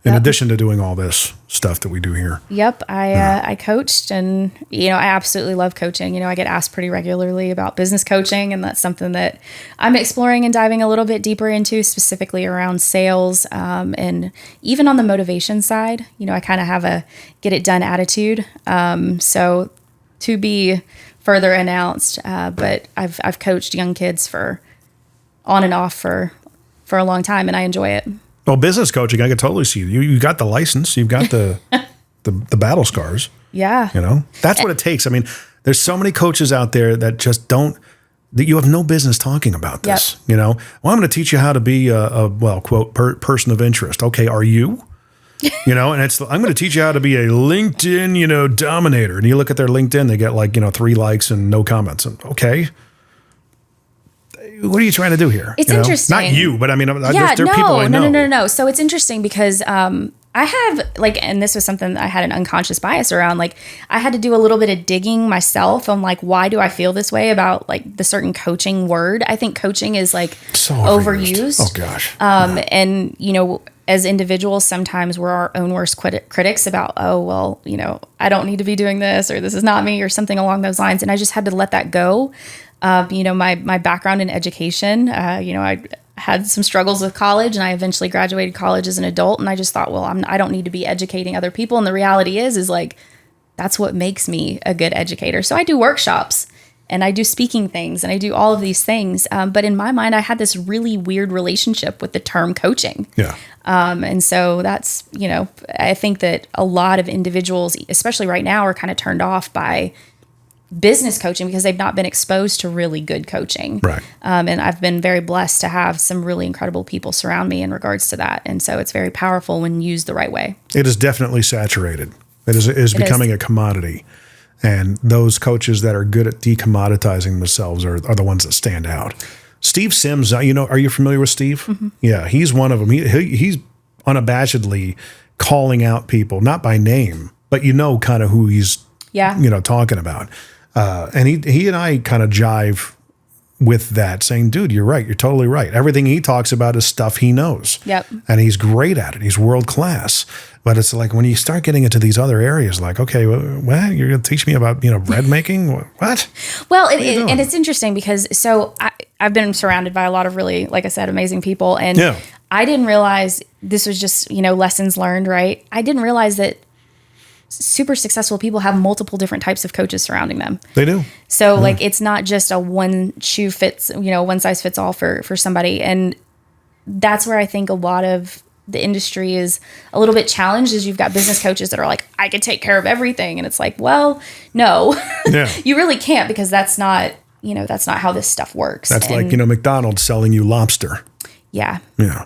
In addition to doing all this stuff that we do here. Yep. I coached and, you know, I absolutely love coaching. You know, I get asked pretty regularly about business coaching, and that's something that I'm exploring and diving a little bit deeper into, specifically around sales. And even on the motivation side, you know, I kind of have a get it done attitude. So to be further announced, but I've coached young kids for on and off for a long time, and I enjoy it. Well, business coaching, I could totally see you. You got the license. You've got the battle scars. Yeah. You know, that's what it takes. I mean, there's so many coaches out there that just that you have no business talking about this. Yep. You know, well, I'm going to teach you how to be a quote, person of interest. Okay, are you? You know, and I'm going to teach you how to be a LinkedIn, you know, dominator. And you look at their LinkedIn, they get 3 likes and no comments. And okay. What are you trying to do here? It's interesting. Not you, but I mean, there are people I know. No. So it's interesting because I have and this was something that I had an unconscious bias around. Like I had to do a little bit of digging myself on why do I feel this way about the certain coaching word. I think coaching is so overused. Oh gosh. And you know, as individuals, sometimes we're our own worst critics about, oh, well, you know, I don't need to be doing this, or this is not me, or something along those lines. And I just had to let that go. You know, my background in education, you know, I had some struggles with college, and I eventually graduated college as an adult. And I just thought, well, I don't need to be educating other people. And the reality is that's what makes me a good educator. So I do workshops and I do speaking things and I do all of these things. But in my mind, I had this really weird relationship with the term coaching. Yeah. And so that's, you know, I think that a lot of individuals, especially right now, are kind of turned off by business coaching because they've not been exposed to really good coaching. Right. And I've been very blessed to have some really incredible people surround me in regards to that. And so it's very powerful when used the right way. It is definitely saturated. It is becoming a commodity. And those coaches that are good at decommoditizing themselves are the ones that stand out. Steve Sims, are you familiar with Steve? Mm-hmm. Yeah, he's one of them. He's unabashedly calling out people, not by name, but kind of who he's talking about. And he and I kind of jive with that, saying, dude, you're right. You're totally right. Everything he talks about is stuff he knows. Yep. And he's great at it. He's world class. But it's like when you start getting into these other areas, like, okay, what? You're going to teach me about, bread making? What? Well, and it's interesting because I've been surrounded by a lot of really, like I said, amazing people. And I didn't realize this was just, lessons learned, right? I didn't realize that super successful people have multiple different types of coaches surrounding them. They do. So like, it's not just a one size fits all for somebody. And that's where I think a lot of the industry is a little bit challenged is you've got business coaches that are like, I could take care of everything. And it's like, well, no, you really can't, because that's not how this stuff works. That's like, McDonald's selling you lobster. Yeah. Yeah.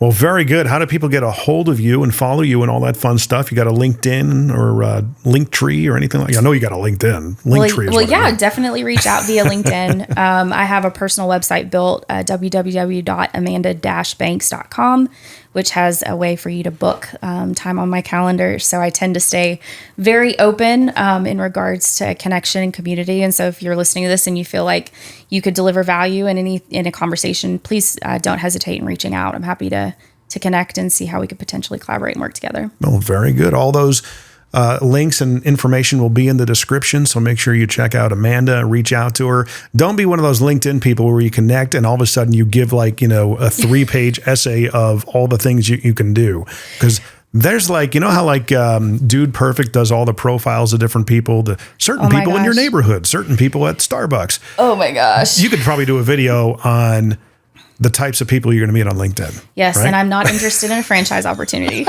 Well, very good. How do people get a hold of you and follow you and all that fun stuff? You got a LinkedIn or a Linktree or anything like that? I know you got a LinkedIn. Linktree definitely reach out via LinkedIn. I have a personal website built, www.amanda-banks.com, which has a way for you to book time on my calendar. So I tend to stay very open in regards to connection and community. And so if you're listening to this and you feel like you could deliver value in a conversation, please don't hesitate in reaching out. I'm happy to connect and see how we could potentially collaborate and work together. Well, very good. All those links and information will be in the description. So make sure you check out Amanda, reach out to her. Don't be one of those LinkedIn people where you connect and all of a sudden you give a 3-page essay of all the things you can do. Because there's how Dude Perfect does all the profiles of different people, certain people in your neighborhood, certain people at Starbucks. Oh my gosh. You could probably do a video on the types of people you're going to meet on LinkedIn. Yes, right? And I'm not interested in a franchise opportunity.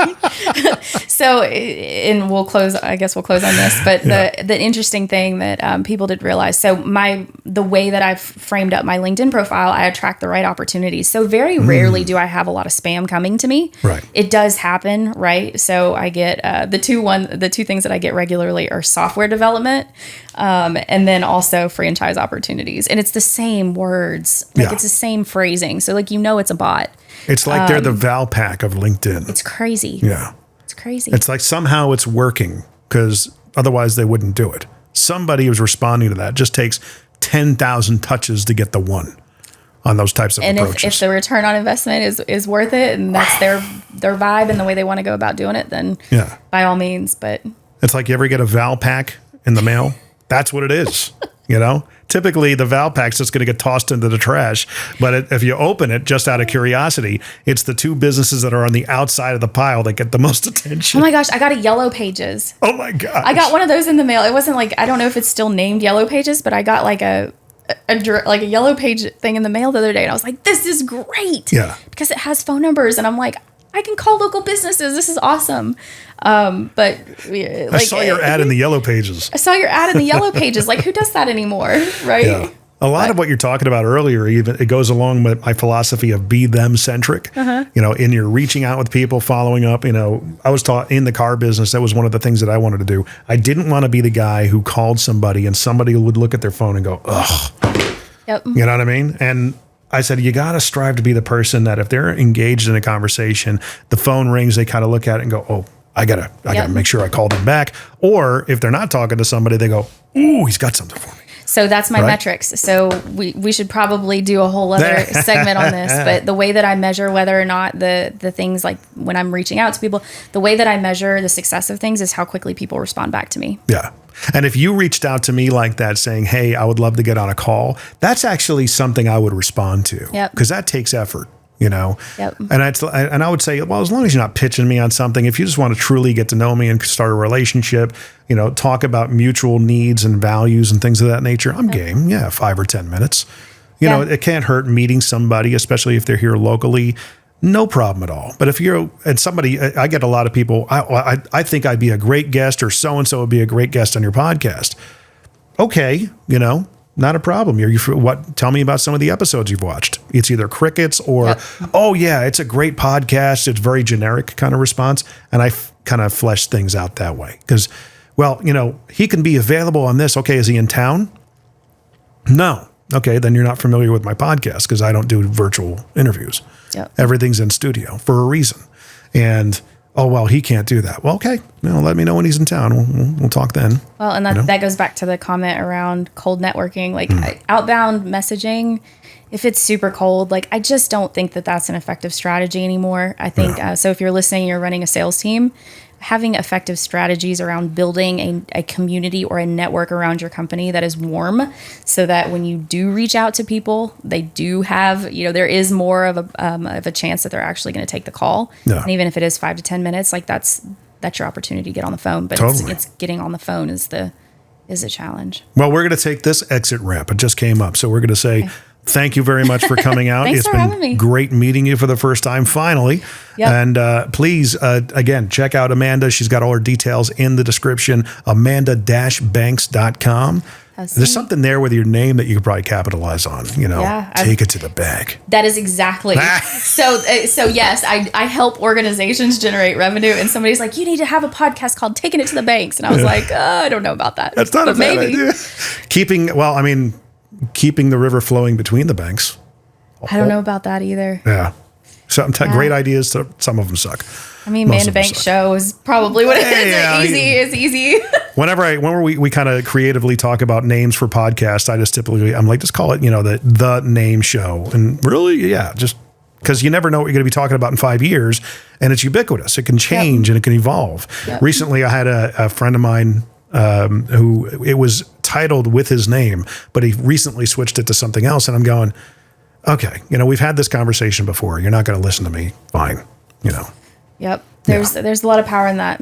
So, and we'll close on this. But the interesting thing that people didn't realize, so the way that I've framed up my LinkedIn profile, I attract the right opportunities. So very rarely do I have a lot of spam coming to me. Right. It does happen, right? So I get the two things that I get regularly are software development, and then also franchise opportunities. And it's the same words, it's the same phrasing. So it's a bot. It's like they're the Valpak of LinkedIn. It's crazy. Yeah. It's crazy. It's like somehow it's working because otherwise they wouldn't do it. Somebody was responding to that. It just takes 10,000 touches to get the one on those types of approaches. And if the return on investment is worth it and that's their vibe and the way they want to go about doing it, then by all means. But it's like, you ever get a Valpak in the mail? That's what it is. Typically the Valpak's just going to get tossed into the trash. But if you open it just out of curiosity, it's the two businesses that are on the outside of the pile that get the most attention. Oh my gosh, I got a Yellow Pages. Oh my gosh. I got one of those in the mail. It wasn't I don't know if it's still named Yellow Pages, but I got a Yellow Page thing in the mail the other day. And I was like, this is great. Yeah. Because it has phone numbers. And I'm like, I can call local businesses. This is awesome. But I saw your ad in the Yellow Pages. I saw your ad in the Yellow Pages. Who does that anymore? Right. Yeah. A lot of what you're talking about earlier, even it goes along with my philosophy of be them centric. In your reaching out with people, following up. I was taught in the car business. That was one of the things that I wanted to do. I didn't want to be the guy who called somebody and somebody would look at their phone and go, ugh. Yep. You know what I mean? And I said, you got to strive to be the person that if they're engaged in a conversation, the phone rings, they kind of look at it and go, oh, I gotta make sure I call them back. Or if they're not talking to somebody, they go, ooh, he's got something for me. So that's my metrics. So we should probably do a whole other segment on this. But the way that I measure whether or not the things, like when I'm reaching out to people, the way that I measure the success of things is how quickly people respond back to me. Yeah. And if you reached out to me like that saying, hey, I would love to get on a call, that's actually something I would respond to. Yep. Because that takes effort. Yep. And I would say, well, as long as you're not pitching me on something, if you just want to truly get to know me and start a relationship, talk about mutual needs and values and things of that nature, I'm game. Yeah, 5 or 10 minutes. It can't hurt meeting somebody, especially if they're here locally. No problem at all. But if you're at somebody, I get a lot of people, I think I'd be a great guest or so-and-so would be a great guest on your podcast. okay, not a problem. Tell me about some of the episodes you've watched. It's either crickets or, oh yeah, it's a great podcast. It's very generic kind of response. And I kind of flesh things out that way because, well, he can be available on this. Okay. Is he in town? No. Okay. Then you're not familiar with my podcast because I don't do virtual interviews. Yep. Everything's in studio for a reason. And, oh, well, he can't do that. Well, okay. Let me know when he's in town. We'll talk then. Well, and that goes back to the comment around cold networking, like outbound messaging. If it's super cold, I just don't think that that's an effective strategy anymore. I think, so if you're listening, you're running a sales team, having effective strategies around building a community or a network around your company that is warm so that when you do reach out to people, they do have, there is more of a chance that they're actually going to take the call. Yeah. And even if it is 5 to 10 minutes, that's your opportunity to get on the phone. But totally. it's getting on the phone is a challenge. Well, we're going to take this exit ramp. It just came up. So we're going to say, thank you very much for coming out. Thanks for having me. Great meeting you for the first time, finally. Yep. And please, again, check out Amanda. She's got all her details in the description, amanda-banks.com. There's something there with your name that you could probably capitalize on. Take it to the bank. That is exactly. So yes, I help organizations generate revenue. And somebody's like, you need to have a podcast called Taking It to the Banks. And I was like, I don't know about that. That's not a bad idea. Keeping the river flowing between the banks. I don't know about that either. Yeah. Great ideas. Some of them suck. Amanda Banks show is probably what it is. It's easy. Whenever we kind of creatively talk about names for podcasts, I just typically, I'm like, just call it, the name show. And really, just because you never know what you're going to be talking about in 5 years. And it's ubiquitous. It can change and it can evolve. Yep. Recently, I had a friend of mine who it was titled with his name, but he recently switched it to something else. And I'm going, okay, we've had this conversation before. You're not going to listen to me. Fine. Yep. There's a lot of power in that.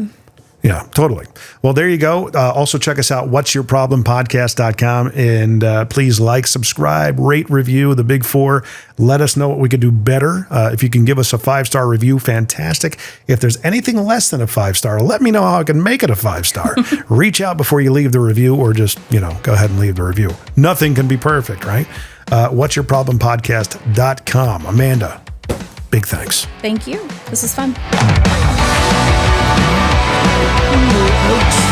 Yeah, totally. Well, there you go. Also check us out, whatsyourproblempodcast.com. And please subscribe, rate, review, the big 4. Let us know what we could do better. If you can give us a 5-star review, fantastic. If there's anything less than a 5-star, let me know how I can make it a 5-star. Reach out before you leave the review or just, go ahead and leave the review. Nothing can be perfect, right? Whatsyourproblempodcast.com. Amanda, big thanks. Thank you. This is fun. Oops.